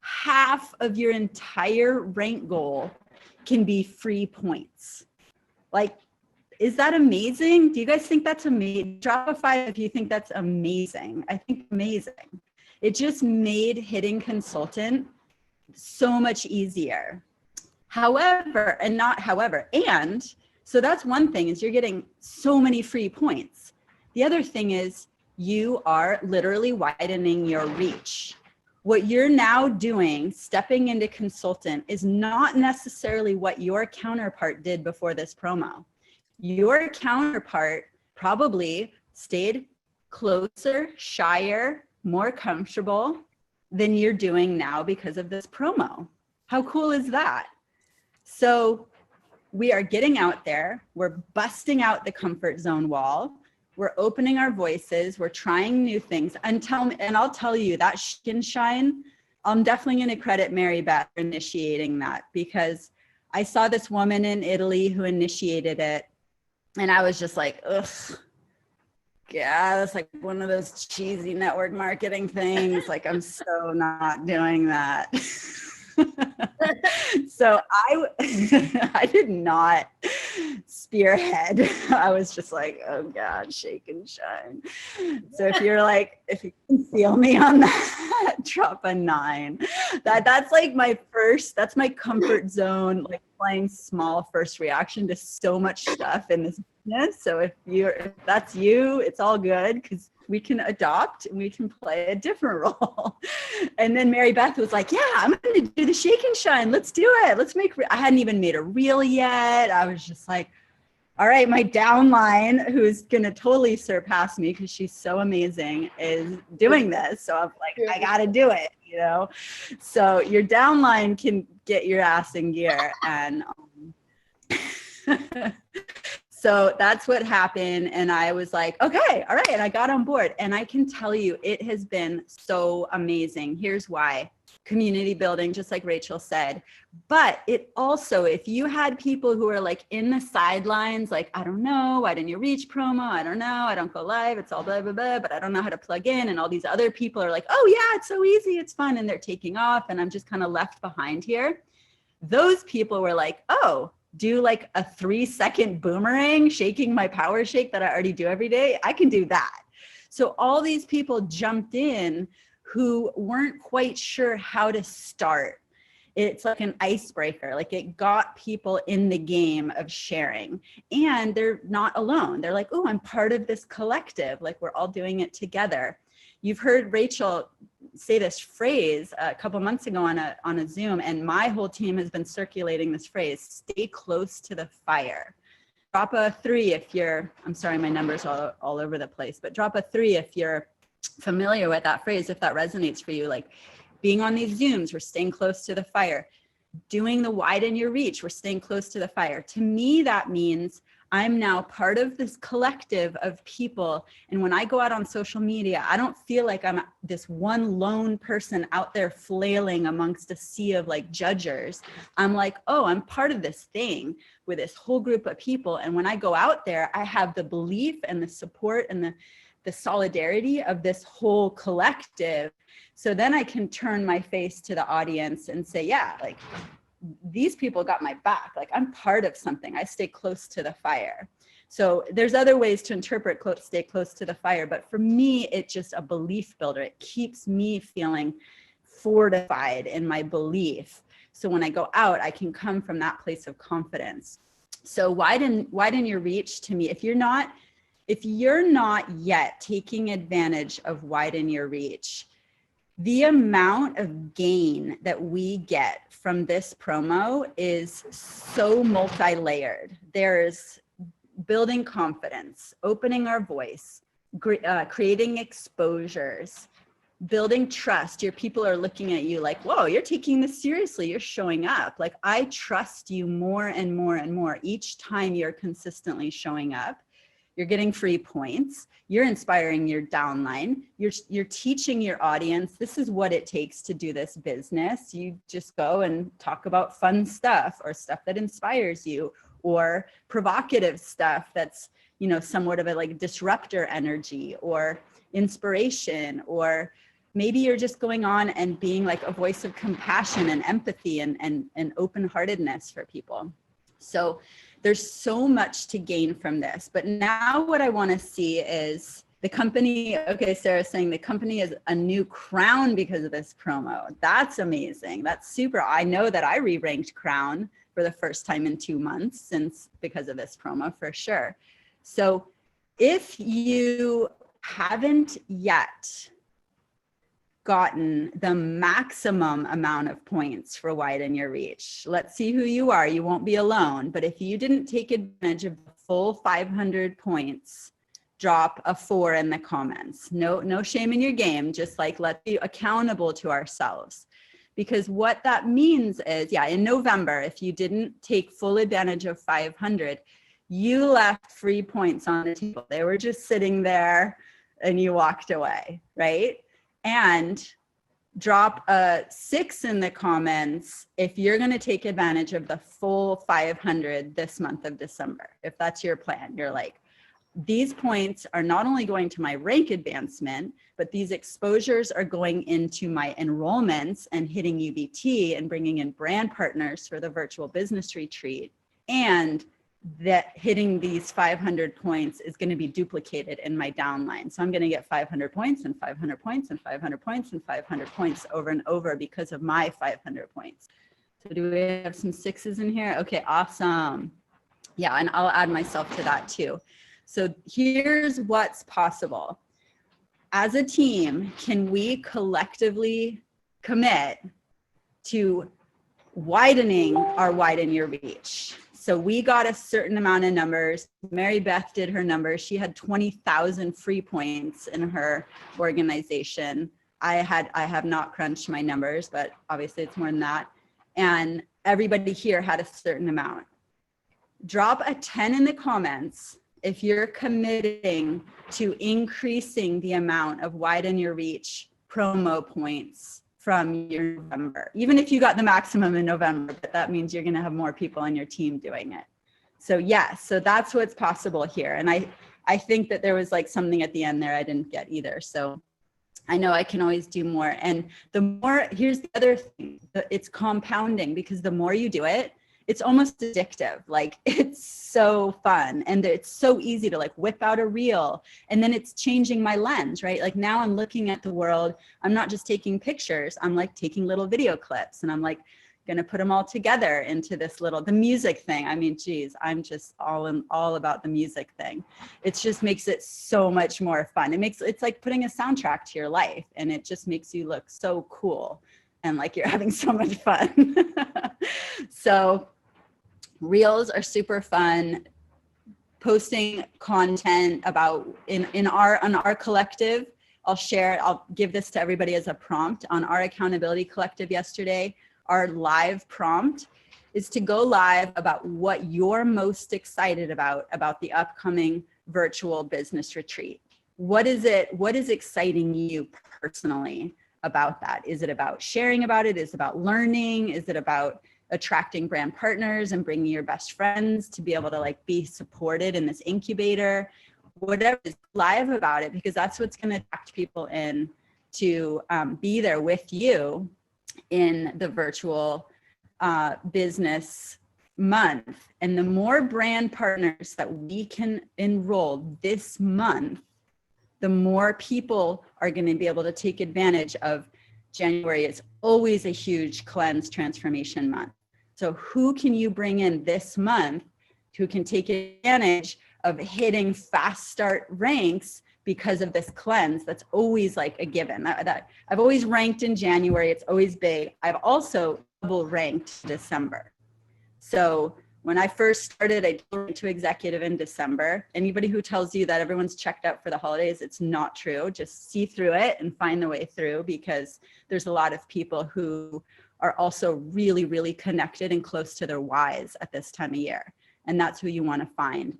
half of your entire rank goal can be free points. Like, is that amazing? Do you guys think that's amazing? Drop a 5 if you think that's amazing. I think amazing. It just made hitting consultant so much easier. However, and so that's one thing, is you're getting so many free points. The other thing is you are literally widening your reach. What you're now doing, stepping into consultant, is not necessarily what your counterpart did before this promo. Your counterpart probably stayed closer, shyer, more comfortable than you're doing now because of this promo. How cool is that? So we are getting out there, we're busting out the comfort zone wall, we're opening our voices, we're trying new things. And I'll tell you, that skin shine, I'm definitely going to credit Mary Beth for initiating that, because I saw this woman in Italy who initiated it, and I was just like, ugh, yeah, that's like one of those cheesy network marketing things. Like, I'm so not doing that. So I did not spearhead. I was just like, oh God, shake and shine. So if you can feel me on that, drop a 9. That's like that's my comfort zone, like playing small first reaction to so much stuff in this business. So if that's you, it's all good, because we can adopt and we can play a different role. And then Mary Beth was like, yeah, I'm going to do the shake and shine. Let's do it. I hadn't even made a reel yet. I was just like, all right, my downline, who's going to totally surpass me because she's so amazing, is doing this. So I'm like, I got to do it, you know? So your downline can get your ass in gear. And so that's what happened. And I was like, okay, all right. And I got on board. And I can tell you, it has been so amazing. Here's why. Community building, just like Rachel said. But it also, if you had people who are like in the sidelines, like, I don't know, why didn't you reach promo? I don't know, I don't go live, it's all blah, blah, blah, but I don't know how to plug in. And all these other people are like, oh yeah, it's so easy, it's fun. And they're taking off and I'm just kind of left behind here. Those people were like, oh, do like a 3-second boomerang, shaking my power shake that I already do every day. I can do that. So all these people jumped in who weren't quite sure how to start. It's like an icebreaker. Like, it got people in the game of sharing, and they're not alone. They're like, oh, I'm part of this collective. Like, we're all doing it together. You've heard Rachel say this phrase a couple months ago on a Zoom, and my whole team has been circulating this phrase: stay close to the fire. Drop a 3 if you're, I'm sorry, my numbers are all over the place, but drop a 3 if you're familiar with that phrase, if that resonates for you. Like, being on these Zooms, we're staying close to the fire. Doing the widen your reach, we're staying close to the fire. To me, that means I'm now part of this collective of people. And when I go out on social media, I don't feel like I'm this one lone person out there flailing amongst a sea of like judgers. I'm like, oh, I'm part of this thing with this whole group of people. And when I go out there, I have the belief and the support and the solidarity of this whole collective. So then I can turn my face to the audience and say, yeah, like, these people got my back. Like, I'm part of something. I stay close to the fire. So there's other ways to interpret stay close to the fire. But for me, it's just a belief builder. It keeps me feeling fortified in my belief. So when I go out, I can come from that place of confidence. So widen your reach, to me. If you're not yet taking advantage of widen your reach, the amount of gain that we get from this promo is so multi-layered. There's building confidence, opening our voice, creating exposures, building trust. Your people are looking at you like, whoa, you're taking this seriously. You're showing up. Like, I trust you more and more and more each time you're consistently showing up. You're getting free points. You're inspiring your downline. You're teaching your audience, this is what it takes to do this business. You just go and talk about fun stuff or stuff that inspires you, or provocative stuff that's, you know, somewhat of a like disruptor energy or inspiration, or maybe you're just going on and being like a voice of compassion and empathy and open-heartedness for people. So there's so much to gain from this. But now what I want to see is the company. Okay, Sarah's saying the company is a new crown because of this promo. That's amazing. That's super. I know that I re-ranked crown for the first time in 2 months because of this promo, for sure. So if you haven't yet gotten the maximum amount of points for Widen Your Reach, let's see who you are. You won't be alone. But if you didn't take advantage of the full 500 points, drop a 4 in the comments. No shame in your game. Just like, let's be accountable to ourselves. Because what that means is, yeah, in November, if you didn't take full advantage of 500, you left free points on the table. They were just sitting there and you walked away, right? And drop a 6 in the comments if you're going to take advantage of the full 500 this month of December. If that's your plan, you're like, these points are not only going to my rank advancement, but these exposures are going into my enrollments and hitting UBT and bringing in brand partners for the virtual business retreat. And that hitting these 500 points is going to be duplicated in my downline. So I'm going to get 500 points and 500 points and 500 points and 500 points over and over because of my 500 points. So do we have some 6s in here? Okay, awesome. Yeah, and I'll add myself to that too. So here's what's possible. As a team, can we collectively commit to widening our Widen Your Reach? So we got a certain amount of numbers. Mary Beth did her numbers. She had 20,000 free points in her organization. I have not crunched my numbers, but obviously it's more than that. And everybody here had a certain amount. Drop a 10 in the comments if you're committing to increasing the amount of Widen Your Reach promo points from your November, even if you got the maximum in November, but that means you're going to have more people on your team doing it. So yes, so that's what's possible here. And I think that there was like something at the end there I didn't get either. So I know I can always do more. And the more, here's the other thing, it's compounding, because the more you do it, it's almost addictive. Like, it's so fun. And it's so easy to like whip out a reel. And then it's changing my lens, right? Like now I'm looking at the world. I'm not just taking pictures. I'm like taking little video clips, and I'm like going to put them all together into this the music thing. I mean, geez, I'm just all about the music thing. It just makes it so much more fun. It's like putting a soundtrack to your life, and it just makes you look so cool and like you're having so much fun. So reels are super fun. Posting content about on our collective. I'll give this to everybody as a prompt. On our accountability collective yesterday, our live prompt is to go live about what you're most excited about the upcoming virtual business retreat. What is exciting you personally about that? Is it about sharing about it? Is it about learning? Is it about attracting brand partners and bringing your best friends to be able to like be supported in this incubator? Whatever, is live about it, because that's what's going to attract people in to be there with you in the virtual business month. And the more brand partners that we can enroll this month, the more people are going to be able to take advantage of January. It's always a huge cleanse transformation month. So who can you bring in this month who can take advantage of hitting fast start ranks because of this cleanse? That's always like a given. That I've always ranked in January. It's always big. I've also double ranked December. So when I first started, I went to executive in December. Anybody who tells you that everyone's checked out for the holidays, it's not true. Just see through it and find the way through, because there's a lot of people who are also really, really connected and close to their whys at this time of year. And that's who you want to find.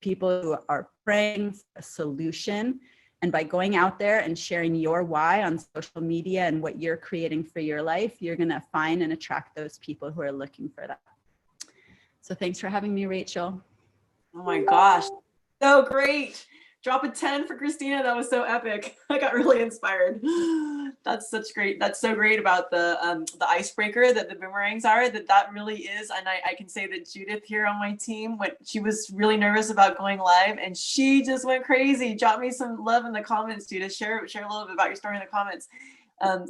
People who are praying for a solution. And by going out there and sharing your why on social media and what you're creating for your life, you're going to find and attract those people who are looking for that. So thanks for having me, Rachel.
Oh my gosh, so great. Drop a 10 for Kristina. That was so epic. I got really inspired. That's so great about the icebreaker that the boomerangs are, that really is. And I can say that Judith here on my team, when she was really nervous about going live and she just went crazy. Drop me some love in the comments, Judith. Share a little bit about your story in the comments.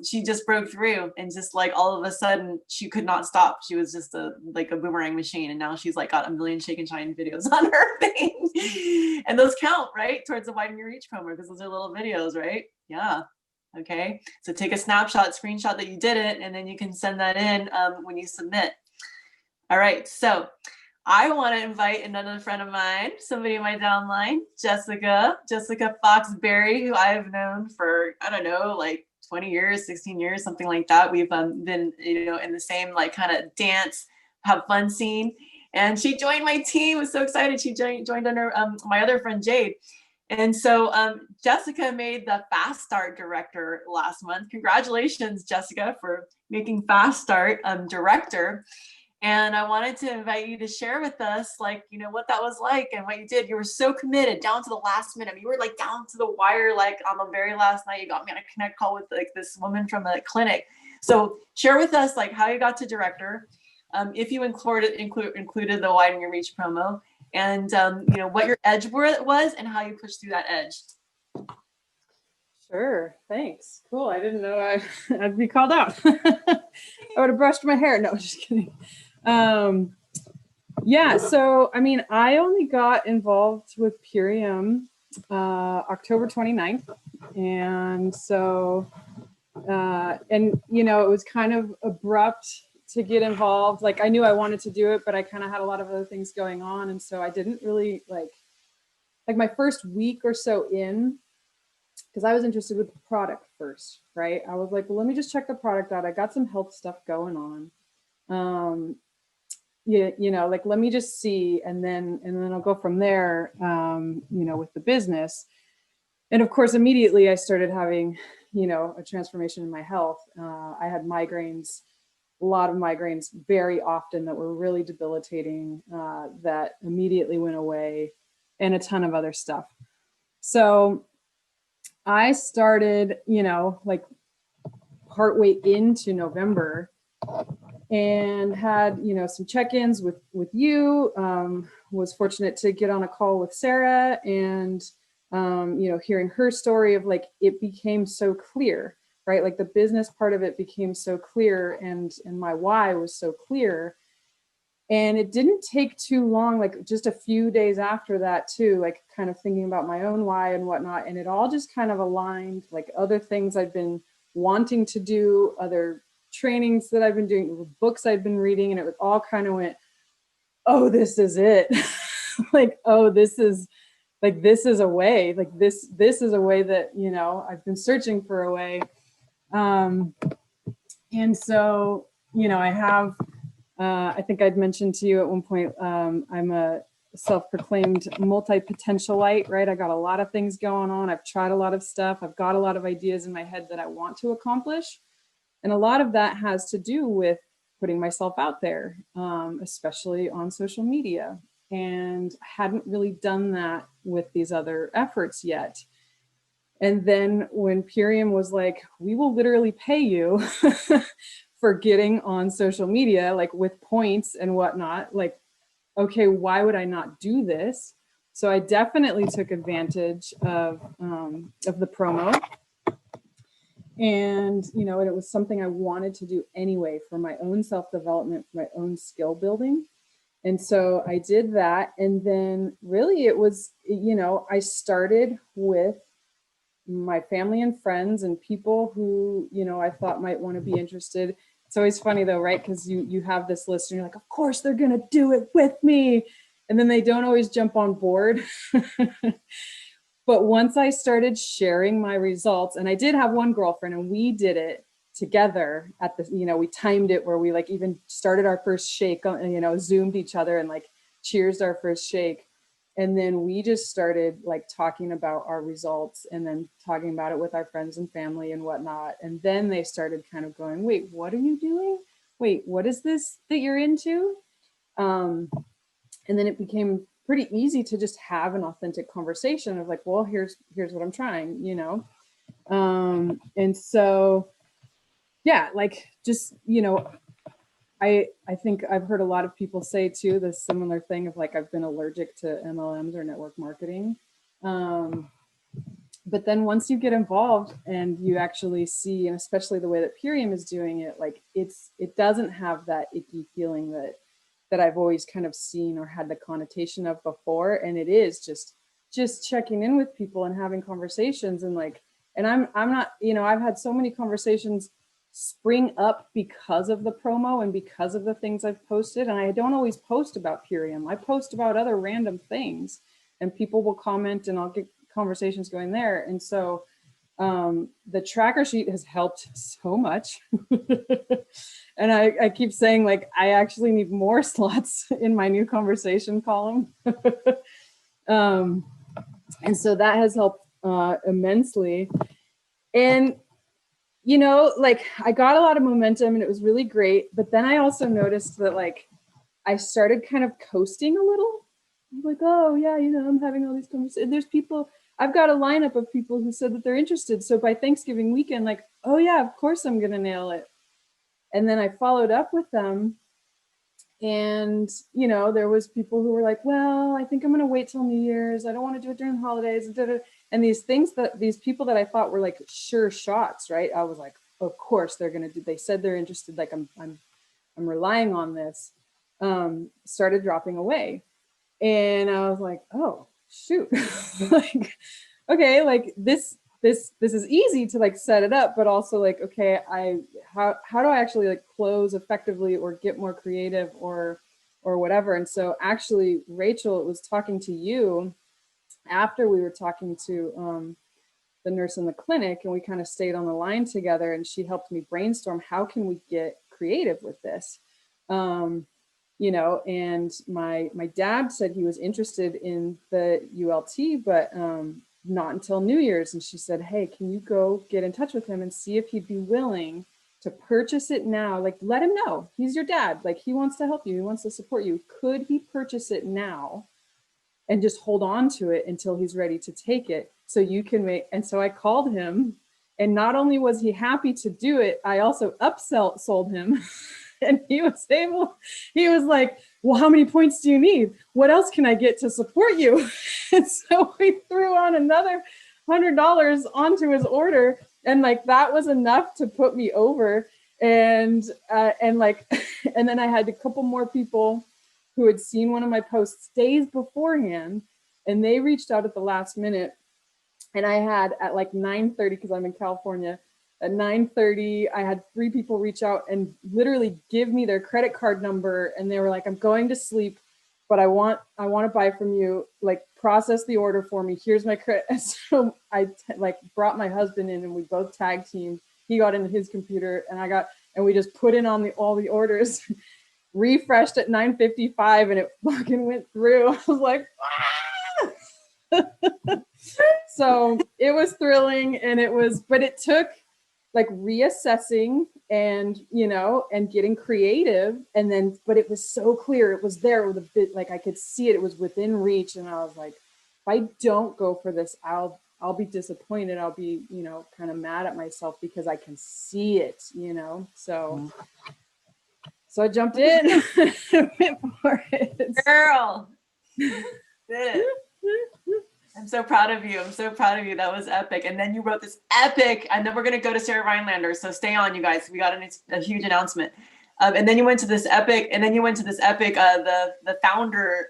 She just broke through and just like all of a sudden she could not stop. She was just like a boomerang machine, and now she's like got a million shake and shine videos on her thing. And those count, right, towards the Widen Your Reach promo, because those are little videos, right? Yeah. Okay, so take a screenshot that you did it, and then you can send that in when you submit. All right, so I want to invite another friend of mine, somebody in my downline, Jessica Foxberry, who I have known for, I don't know, like 20 years, 16 years, something like that. We've been, in the same like kind of dance, have fun scene. And she joined my team. I was so excited. She joined under my other friend, Jade. And so Jessica made the Fast Start director last month. Congratulations, Jessica, for making Fast Start director. And I wanted to invite you to share with us, like, what that was like and what you did. You were so committed down to the last minute. You were like down to the wire, like on the very last night. You got me on a connect call with like this woman from the clinic. So share with us like how you got to director, if you included the Widen Your Reach promo, and what your edge was and how you pushed through that edge.
Sure, thanks. Cool. I didn't know I'd be called out. I would have brushed my hair. No, just kidding. Yeah, so I mean, I only got involved with Purium October 29th. And so, it was kind of abrupt to get involved. Like I knew I wanted to do it, but I kind of had a lot of other things going on. And so I didn't really like my first week or so in, because I was interested with the product first, right? I was like, well, let me just check the product out. I got some health stuff going on. Like, let me just see. And then I'll go from there, with the business. And of course, immediately I started having, a transformation in my health. I had migraines, a lot of migraines very often that were really debilitating, that immediately went away, and a ton of other stuff. So I started, like partway into November, and had, some check-ins with you, was fortunate to get on a call with Sarah, and, hearing her story of like, it became so clear, right? Like the business part of it became so clear, and my why was so clear. And it didn't take too long, like just a few days after that too, like kind of thinking about my own why and whatnot. And it all just kind of aligned, like other things I've been wanting to do, other trainings that I've been doing, books I've been reading, and it all kind of went, oh, this is it. Like, oh, this is a way, like this is a way that, I've been searching for a way. And so, I have, I think I'd mentioned to you at one point, I'm a self-proclaimed multi-potentialite, right? I got a lot of things going on. I've tried a lot of stuff. I've got a lot of ideas in my head that I want to accomplish. And a lot of that has to do with putting myself out there, especially on social media. And I hadn't really done that with these other efforts yet. And then when Purium was like, we will literally pay you for getting on social media, like with points and whatnot, like, okay, why would I not do this? So I definitely took advantage of the promo. And, and it was something I wanted to do anyway for my own self-development, for my own skill building. And so I did that. And then really it was, I started with my family and friends and people who, I thought might want to be interested. It's always funny though, right? Because you have this list and you're like, of course they're going to do it with me. And then they don't always jump on board. But once I started sharing my results, and I did have one girlfriend, and we did it together at the, we timed it where we like even started our first shake, Zoomed each other and like cheersed our first shake. And then we just started like talking about our results and then talking about it with our friends and family and whatnot. And then they started kind of going, wait, what are you doing? Wait, what is this that you're into? And then it became pretty easy to just have an authentic conversation of like, well, here's what I'm trying, you know? And so, yeah, like just, you know, I think I've heard a lot of people say too, the similar thing of like, I've been allergic to MLMs or network marketing. But then once you get involved and you actually see, and especially the way that Purium is doing it, like it doesn't have that icky feeling that I've always kind of seen or had the connotation of before. And it is just checking in with people and having conversations and like, and I'm not, you know, I've had so many conversations spring up because of the promo and because of the things I've posted. And I don't always post about Purium. I post about other random things and people will comment and I'll get conversations going there. And so the tracker sheet has helped so much. And I keep saying like, I actually need more slots in my new conversation column. And so that has helped immensely. And, you know, like I got a lot of momentum and it was really great. But then I also noticed that like, I started kind of coasting a little. I'm like, oh yeah, you know, I'm having all these conversations. There's people, I've got a lineup of people who said that they're interested. So by Thanksgiving weekend, like, oh yeah, of course I'm going to nail it. And then I followed up with them. And, you know, there was people who were like, well, I think I'm going to wait till New Year's. I don't want to do it during the holidays. And these things that these people that I thought were like sure shots, right? I was like, of course they're going to do, they said they're interested. Like I'm relying on this, started dropping away. And I was like, oh shoot, like, okay, like this is easy to like set it up, but also like, okay, how do I actually like close effectively or get more creative or whatever. And so actually Rachel was talking to you after we were talking to the nurse in the clinic, and we kind of stayed on the line together, and she helped me brainstorm how can we get creative with this. You know, and my dad said he was interested in the ULT, but not until New Year's. And she said, hey, can you go get in touch with him and see if he'd be willing to purchase it now? Like, let him know. He's your dad. Like, he wants to help you. He wants to support you. Could he purchase it now and just hold on to it until he's ready to take it so you can make? And so I called him, and not only was he happy to do it, I also sold him. And he was like, well, how many points do you need? What else can I get to support you? And so we threw on another $100 onto his order. And like, that was enough to put me over. And like, and then I had a couple more people who had seen one of my posts days beforehand, and they reached out at the last minute. And I had at like 9:30, because I'm in California, at 9:30, I had 3 people reach out and literally give me their credit card number. And they were like, I'm going to sleep, but I want to buy from you, like process the order for me. Here's my credit. And so I like brought my husband in, and we both tag teamed. He got into his computer and we just put in on all the orders, refreshed at 9:55, and it fucking went through. I was like, ah! So it was thrilling, but it took like reassessing and, you know, and getting creative. And then, but it was so clear. It was there with a bit, like I could see it. It was within reach. And I was like, if I don't go for this, I'll be disappointed. I'll be, you know, kind of mad at myself because I can see it, you know? So I jumped in and went for it.
Girl. I'm so proud of you. I'm so proud of you. That was epic. And then you wrote this epic, and then we're going to go to Sarah Rhinelander. So stay on, you guys. We got a huge announcement. And then you went to this epic, the founder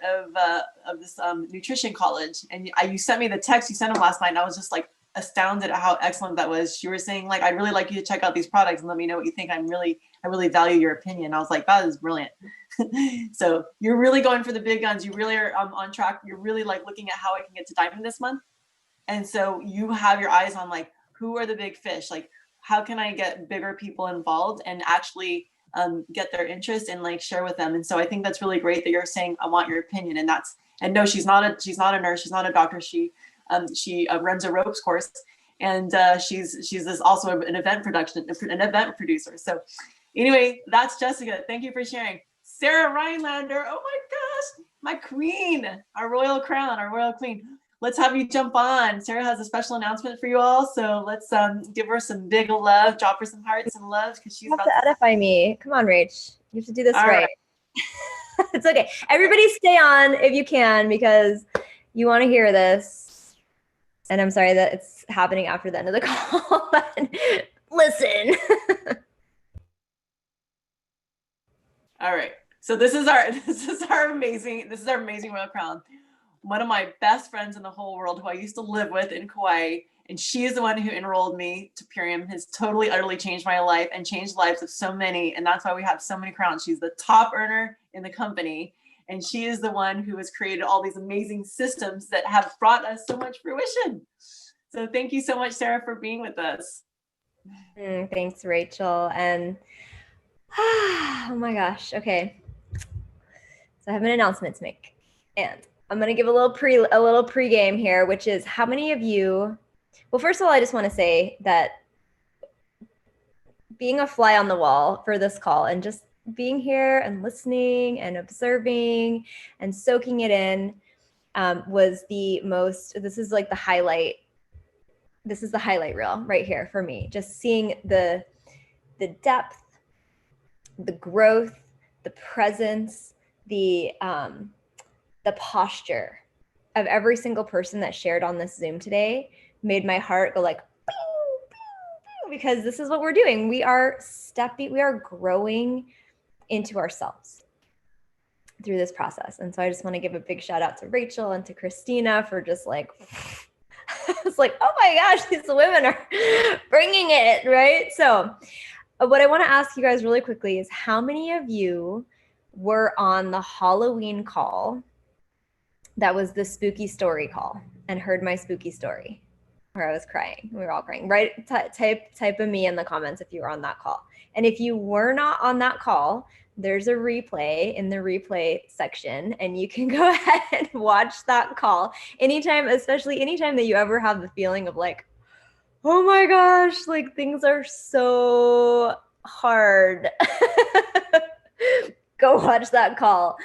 of this nutrition college. And you sent me the text you sent him last night. And I was just like astounded at how excellent that was. You were saying like, I'd really like you to check out these products and let me know what you think. I really value your opinion. I was like, that is brilliant. So you're really going for the big guns. You really are on track. You're really like looking at how I can get to Diamond this month. And so you have your eyes on like, who are the big fish? Like, how can I get bigger people involved and actually get their interest and like share with them? And so I think that's really great that you're saying, I want your opinion. And no, she's not a nurse. She's not a doctor. She runs a ropes course, and she's this also an event producer. So anyway, that's Jessica. Thank you for sharing. Sarah Rhinelander. Oh my gosh. my queen, our royal crown, our royal queen. Let's have you jump on. Sarah has a special announcement for you all. So let's give her some big love, drop her some hearts and love because she's
You have
about
to edify me. Come on, Rach. You have to do this
All
right. It's okay. Everybody stay on if you can because you want to hear this. And I'm sorry that it's happening after the end of the call. But listen.
All right. So this is our amazing royal crown. One of my best friends in the whole world who I used to live with in Kauai. And she is the one who enrolled me to Purium, has totally, utterly changed my life and changed the lives of so many. And that's why we have so many crowns. She's the top earner in the company. And she is the one who has created all these amazing systems that have brought us so much fruition. So thank you so much, Sarah, for being with us.
Thanks, Rachel. And oh my gosh. Okay. So I have an announcement to make. And I'm going to give a little pregame here, which is how many of you, well, first of all, I just want to say that being a fly on the wall for this call and just being here and listening and observing and soaking it in was the most, this is like the highlight. This is the highlight reel right here for me. Just seeing the depth, the growth, the presence, the posture of every single person that shared on this Zoom today made my heart go like, bing, bing, bing, because this is what we're doing. We are growing into ourselves through this process. And so I just want to give a big shout out to Rachel and to Kristina for just like, it's like, oh my gosh, these women are bringing it, right? So what I want to ask you guys really quickly is how many of you were on the Halloween call that was the spooky story call and heard my spooky story where I was crying? We were all crying, right? Type a me in the comments if you were on that call. And if you were not on that call, there's a replay in the replay section and you can go ahead and watch that call anytime, especially anytime that you ever have the feeling of like, oh my gosh, like things are so hard. Go watch that call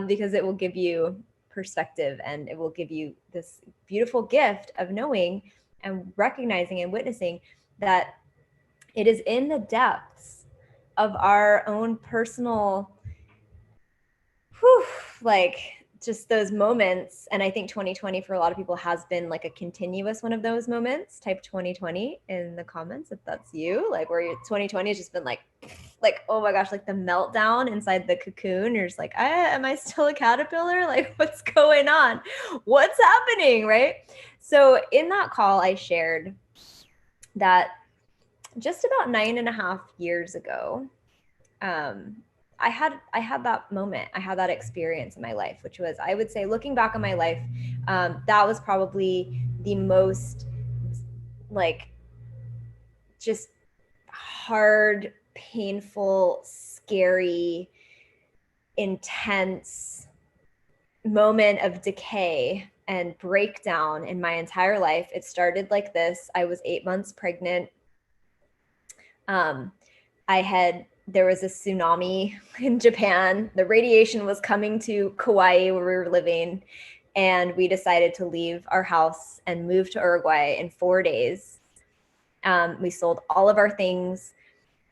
because it will give you perspective and it will give you this beautiful gift of knowing and recognizing and witnessing that it is in the depths of our own personal, like just those moments. And I think 2020 for a lot of people has been like a continuous one of those moments. Type 2020 in the comments if that's you, like where 2020 has just been like, oh my gosh, like the meltdown inside the cocoon. You're just like, am I still a caterpillar? Like what's going on? What's happening, right? So in that call, I shared that just about 9.5 years ago, I had that moment. I had that experience in my life, which was, I would say, looking back on my life, that was probably the most like just hard, painful, scary, intense moment of decay and breakdown in my entire life. It started like this. I was 8 months pregnant. There was a tsunami in Japan. The radiation was coming to Kauai where we were living. And we decided to leave our house and move to Uruguay in 4 days. We sold all of our things.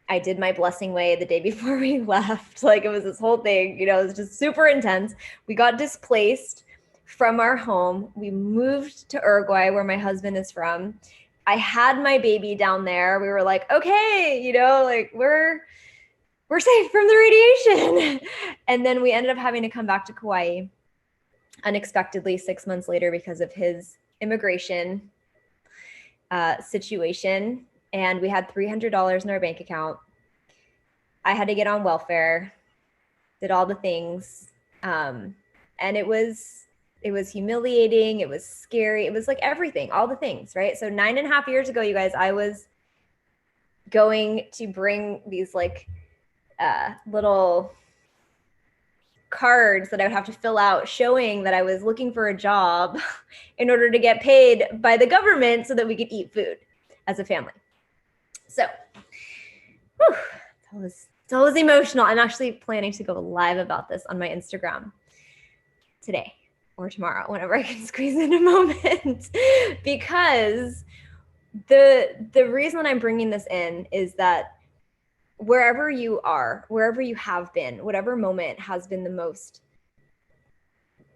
I did my blessing way the day before we left. Like it was this whole thing, it was just super intense. We got displaced from our home. We moved to Uruguay where my husband is from. I had my baby down there. We were like, okay, like we're safe from the radiation. And then we ended up having to come back to Kauai unexpectedly 6 months later because of his immigration situation. And we had $300 in our bank account. I had to get on welfare, did all the things. And it was humiliating. It was scary. It was like everything, all the things, right? So 9.5 years ago, you guys, I was going to bring these like little cards that I would have to fill out showing that I was looking for a job in order to get paid by the government so that we could eat food as a family. So it's always emotional. I'm actually planning to go live about this on my Instagram. today or tomorrow, whenever I can squeeze in a moment, because the reason I'm bringing this in is that wherever you are, wherever you have been, whatever moment has been the most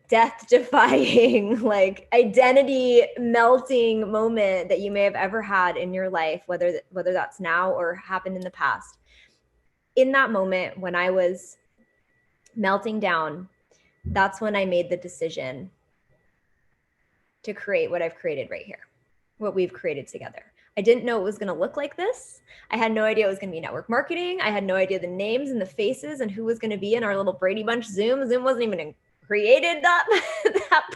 death defying, like identity melting moment that you may have ever had in your life, whether that's now or happened in the past. In that moment when I was melting down, that's when I made the decision to create what I've created right here, what we've created together. I didn't know it was going to look like this. I had no idea it was going to be network marketing. I had no idea the names and the faces and who was going to be in our little Brady Bunch Zoom. Zoom wasn't even created that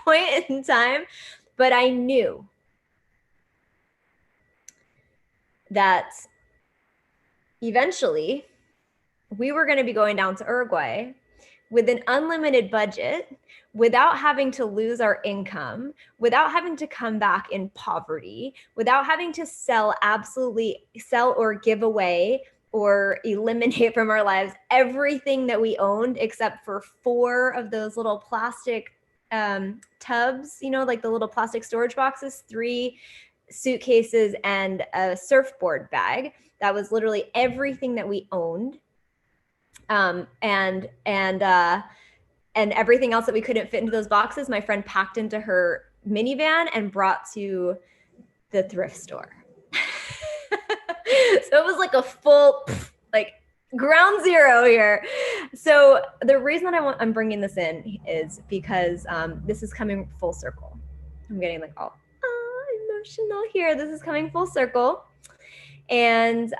point in time. But I knew that eventually we were going to be going down to Uruguay with an unlimited budget, without having to lose our income, without having to come back in poverty, without having to sell or give away or eliminate from our lives everything that we owned except for 4 of those little plastic tubs, like the little plastic storage boxes, 3 suitcases and a surfboard bag. That was literally everything that we owned. And everything else that we couldn't fit into those boxes, my friend packed into her minivan and brought to the thrift store. So it was like a full, like ground zero here. So the reason that I'm bringing this in is because this is coming full circle. I'm getting like all emotional here. This is coming full circle. And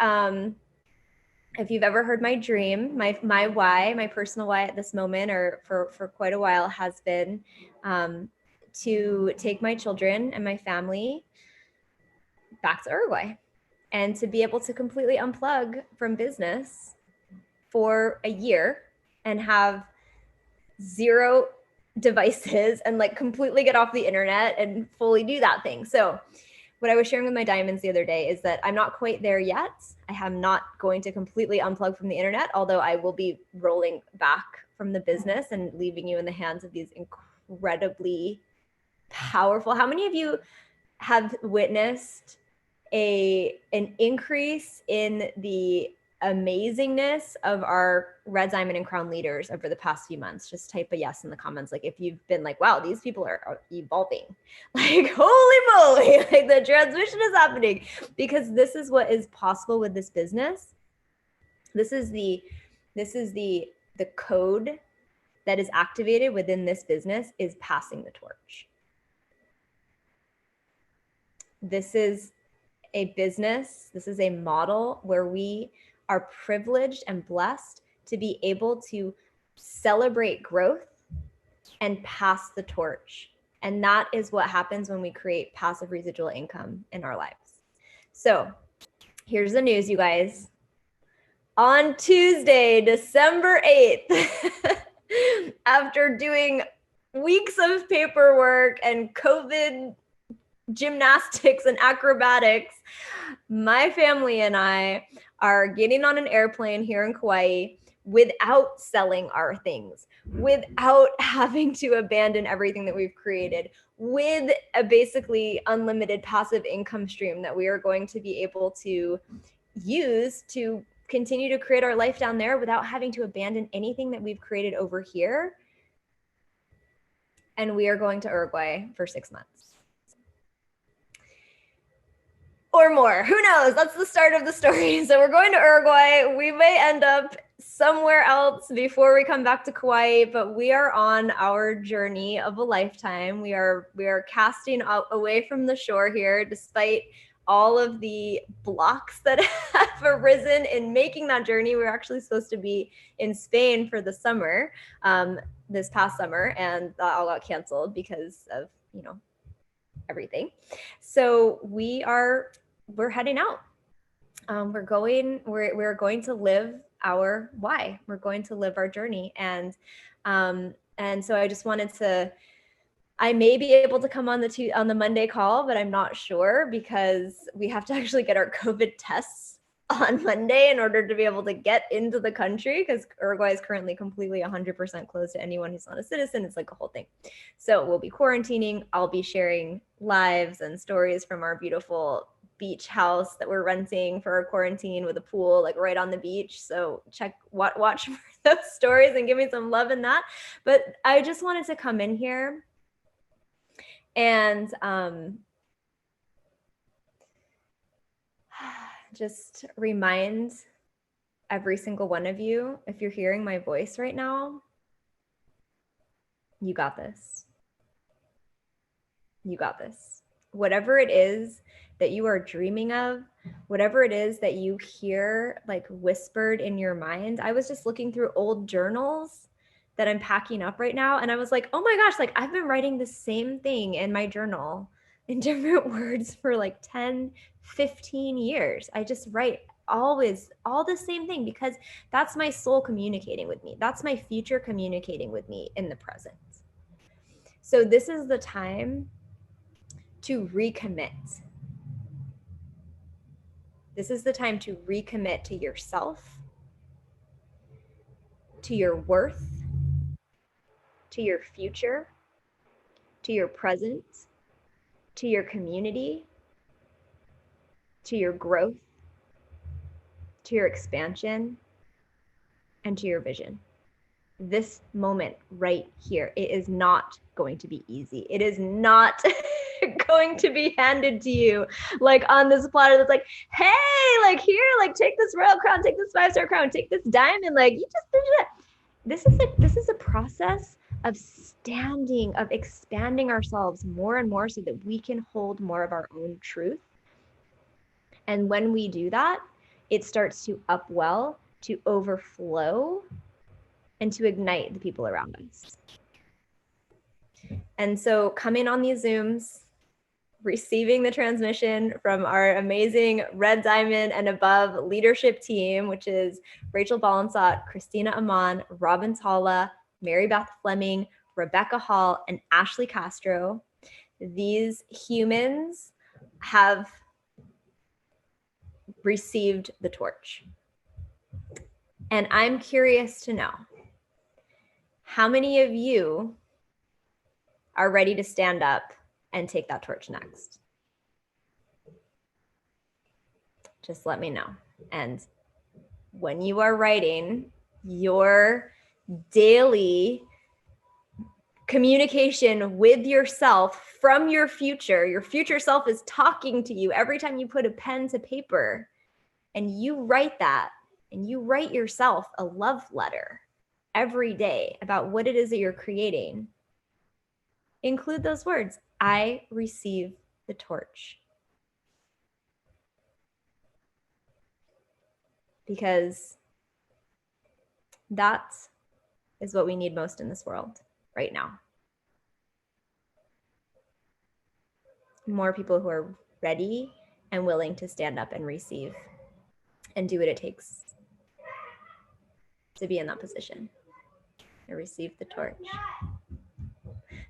if you've ever heard my dream, my why, my personal why at this moment, or for quite a while, has been to take my children and my family back to Uruguay and to be able to completely unplug from business for a year and have 0 devices and like completely get off the internet and fully do that thing. So what I was sharing with my diamonds the other day is that I'm not quite there yet. I am not going to completely unplug from the internet, although I will be rolling back from the business and leaving you in the hands of these incredibly powerful. How many of you have witnessed an increase in the amazingness of our Red Diamond and Crown leaders over the past few months? Just type a yes in the comments. Like if you've been like, wow, these people are evolving, like holy moly, like the transmission is happening, because this is what is possible with this business. This is the code that is activated within this business is passing the torch. This is a business, this is a model where we are privileged and blessed to be able to celebrate growth and pass the torch. And that is what happens when we create passive residual income in our lives. So here's the news, you guys. On Tuesday, December 8th, after doing weeks of paperwork and COVID gymnastics and acrobatics, my family and I are getting on an airplane here in Kauai without selling our things, without having to abandon everything that we've created, with a basically unlimited passive income stream that we are going to be able to use to continue to create our life down there without having to abandon anything that we've created over here. And we are going to Uruguay for 6 months. Or more, who knows? That's the start of the story. So we're going to Uruguay. We may end up somewhere else before we come back to Kauai, but we are on our journey of a lifetime. We are casting away from the shore here, despite all of the blocks that have arisen in making that journey. We're actually supposed to be in Spain for the summer, this past summer, and that all got canceled because of, everything. So we're heading out. We're going to live our why. We're going to live our journey. And so I just wanted to, I may be able to come on the Monday call, but I'm not sure because we have to actually get our COVID tests on Monday in order to be able to get into the country, because Uruguay is currently completely 100% closed to anyone who's not a citizen. It's like a whole thing. So we'll be quarantining. I'll be sharing lives and stories from our beautiful beach house that we're renting for our quarantine with a pool like right on the beach. So watch for those stories and give me some love in that. But I just wanted to come in here and just remind every single one of you, if you're hearing my voice right now, you got this. You got this. Whatever it is that you are dreaming of, whatever it is that you hear like whispered in your mind. I was just looking through old journals that I'm packing up right now, and I was like, oh my gosh, like I've been writing the same thing in my journal in different words for like 10, 15 years. I just write always all the same thing because that's my soul communicating with me. That's my future communicating with me in the present. So this is the time to recommit. This is the time to recommit to yourself, to your worth, to your future, to your present, to your community, to your growth, to your expansion, and to your vision. This moment right here, it is not going to be easy. It is not going to be handed to you like on this platter that's like, hey, like here, like take this royal crown, take this 5-star crown, take this diamond, like you just did it. This is a process of expanding ourselves more and more so that we can hold more of our own truth. And when we do that, it starts to upwell, to overflow, and to ignite the people around us. And so coming on these Zooms, receiving the transmission from our amazing Red Diamond and above leadership team, which is Rachel Balansat, Kristina Ammon, Robin Tala, Mary Beth Fleming, Rebecca Hall, and Ashley Castro. These humans have received the torch. And I'm curious to know, how many of you are ready to stand up and take that torch next? Just let me know. And when you are writing your daily communication with yourself from your future self is talking to you every time you put a pen to paper, and you write that, and you write yourself a love letter every day about what it is that you're creating. Include those words. I receive the torch. Because that is what we need most in this world right now. More people who are ready and willing to stand up and receive and do what it takes to be in that position and receive the torch.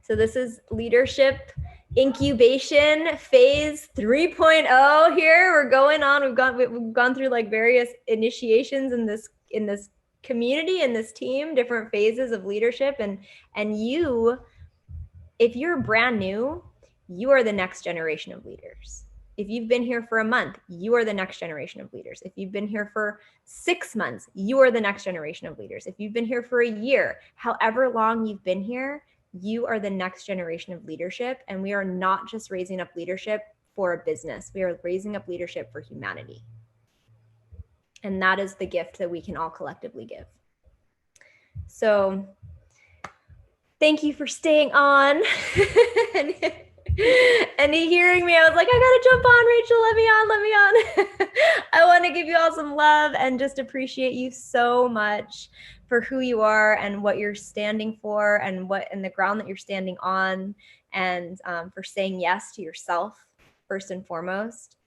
So this is leadership incubation phase 3.0 here. We're going on. We've gone through like various initiations in this community, in this team, different phases of leadership. And you, if you're brand new, you are the next generation of leaders. If you've been here for a month, you are the next generation of leaders. If you've been here for 6 months, you are the next generation of leaders. If you've been here for a year, however long you've been here, you are the next generation of leadership. And we are not just raising up leadership for a business. We are raising up leadership for humanity. And that is the gift that we can all collectively give. So thank you for staying on and hearing me. I was like, I gotta jump on, Rachel, let me on. I want to give you all some love and just appreciate you so much for who you are and what you're standing for and the ground that you're standing on, and for saying yes to yourself first and foremost.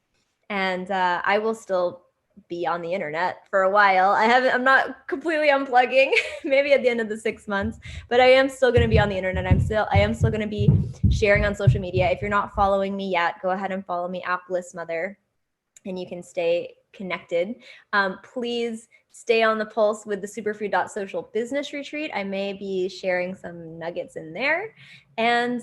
And I will still be on the internet for a while. I'm not completely unplugging, maybe at the end of the 6 months, but I am still going to be on the internet. I am still going to be sharing on social media. If you're not following me yet, go ahead and follow me at Bliss Mother, and you can stay connected. Please stay on the pulse with the superfood.social business retreat. I may be sharing some nuggets in there. And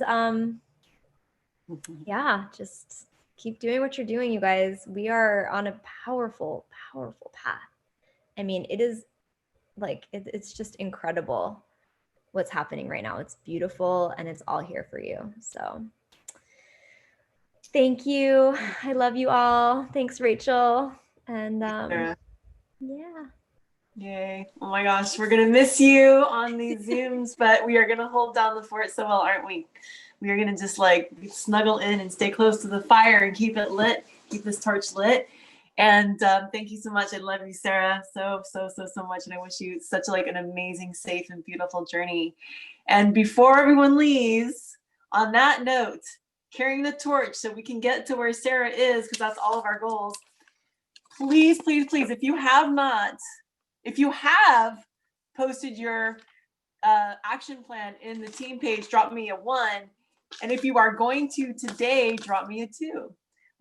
yeah, just keep doing what you're doing, you guys. We are on a powerful, powerful path. I mean, it is like, it's just incredible what's happening right now. It's beautiful and it's all here for you. So thank you. I love you all. Thanks, Rachel. And
Sarah.
yeah.
Yay. Oh my gosh, we're gonna miss you on these Zooms, but we are gonna hold down the fort so well, aren't we? We are gonna just like snuggle in and stay close to the fire and keep it lit, keep this torch lit. And thank you so much. I love you, Sarah, so much. And I wish you such like an amazing, safe, and beautiful journey. And before everyone leaves, on that note, carrying the torch so we can get to where Sarah is, because that's all of our goals. Please, please, please, if you have posted your action plan in the team page, drop me a 1. And if you are going to today, drop me a 2.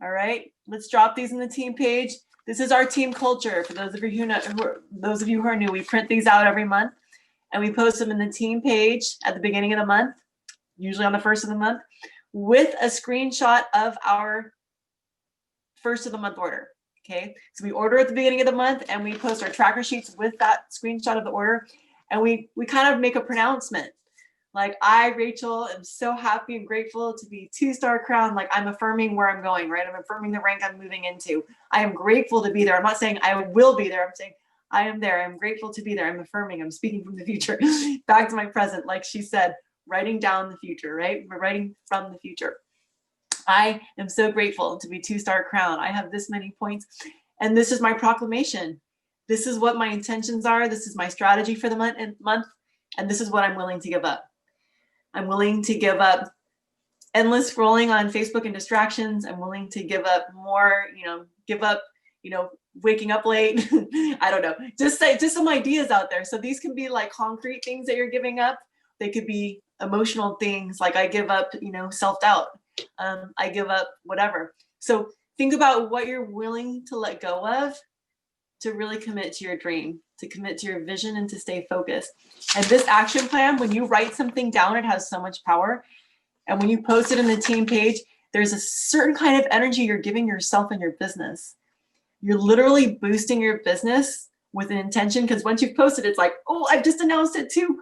All right, let's drop these in the team page. This is our team culture. For those of you who are new, we print these out every month and we post them in the team page at the beginning of the month, usually on the first of the month, with a screenshot of our first of the month order. Okay, so we order at the beginning of the month and we post our tracker sheets with that screenshot of the order, and we kind of make a pronouncement. Like, I, Rachel, am so happy and grateful to be 2-star crown. Like, I'm affirming where I'm going, right? I'm affirming the rank I'm moving into. I am grateful to be there. I'm not saying I will be there. I'm saying I am there. I'm grateful to be there. I'm affirming. I'm speaking from the future back to my present. Like she said, writing down the future, right? We're writing from the future. I am so grateful to be 2-star crown. I have this many points, and this is my proclamation. This is what my intentions are. This is my strategy for the month, and this is what I'm willing to give up. I'm willing to give up endless scrolling on Facebook and distractions. I'm willing to give up more, waking up late. I don't know. Just some ideas out there. So these can be like concrete things that you're giving up. They could be emotional things, like I give up, self-doubt. I give up whatever. So think about what you're willing to let go of to really commit to your dream, to commit to your vision, and to stay focused. And this action plan, when you write something down, it has so much power. And when you post it in the team page, there's a certain kind of energy you're giving yourself and your business. You're literally boosting your business with an intention, because once you've posted, it's like, oh, I've just announced it to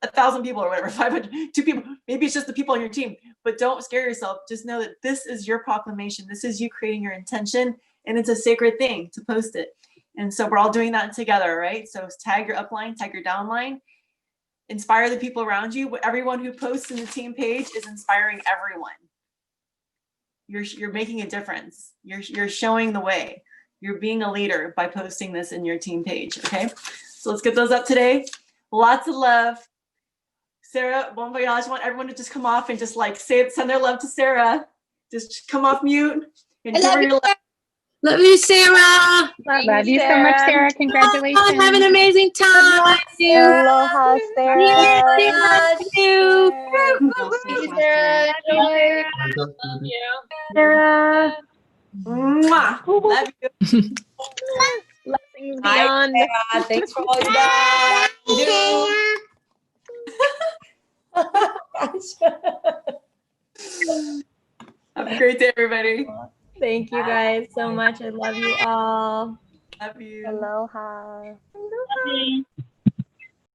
1,000 people or whatever, 500, 2 people. Maybe it's just the people on your team, but don't scare yourself. Just know that this is your proclamation. This is you creating your intention, and it's a sacred thing to post it. And so we're all doing that together, right? So tag your upline, tag your downline, inspire the people around you. Everyone who posts in the team page is inspiring everyone. You're making a difference. You're showing the way. You're being a leader by posting this in your team page, okay? So let's get those up today. Lots of love. Sarah, bon voyage. I want everyone to just come off and just like send their love to Sarah. Just come off mute and give her your love.
Love you, Sarah.
Love you so much, Sarah. Congratulations.
Oh, have an amazing time. Love you.
Aloha, Sarah.
Love you.
Thank you, Sarah.
Love you.
Sarah.
Mwah. Love you.
Blessings beyond.
Hi, thanks for all you do.
Have a great day, everybody.
Thank you guys so much. I love you all.
Love you.
Aloha.
Love you.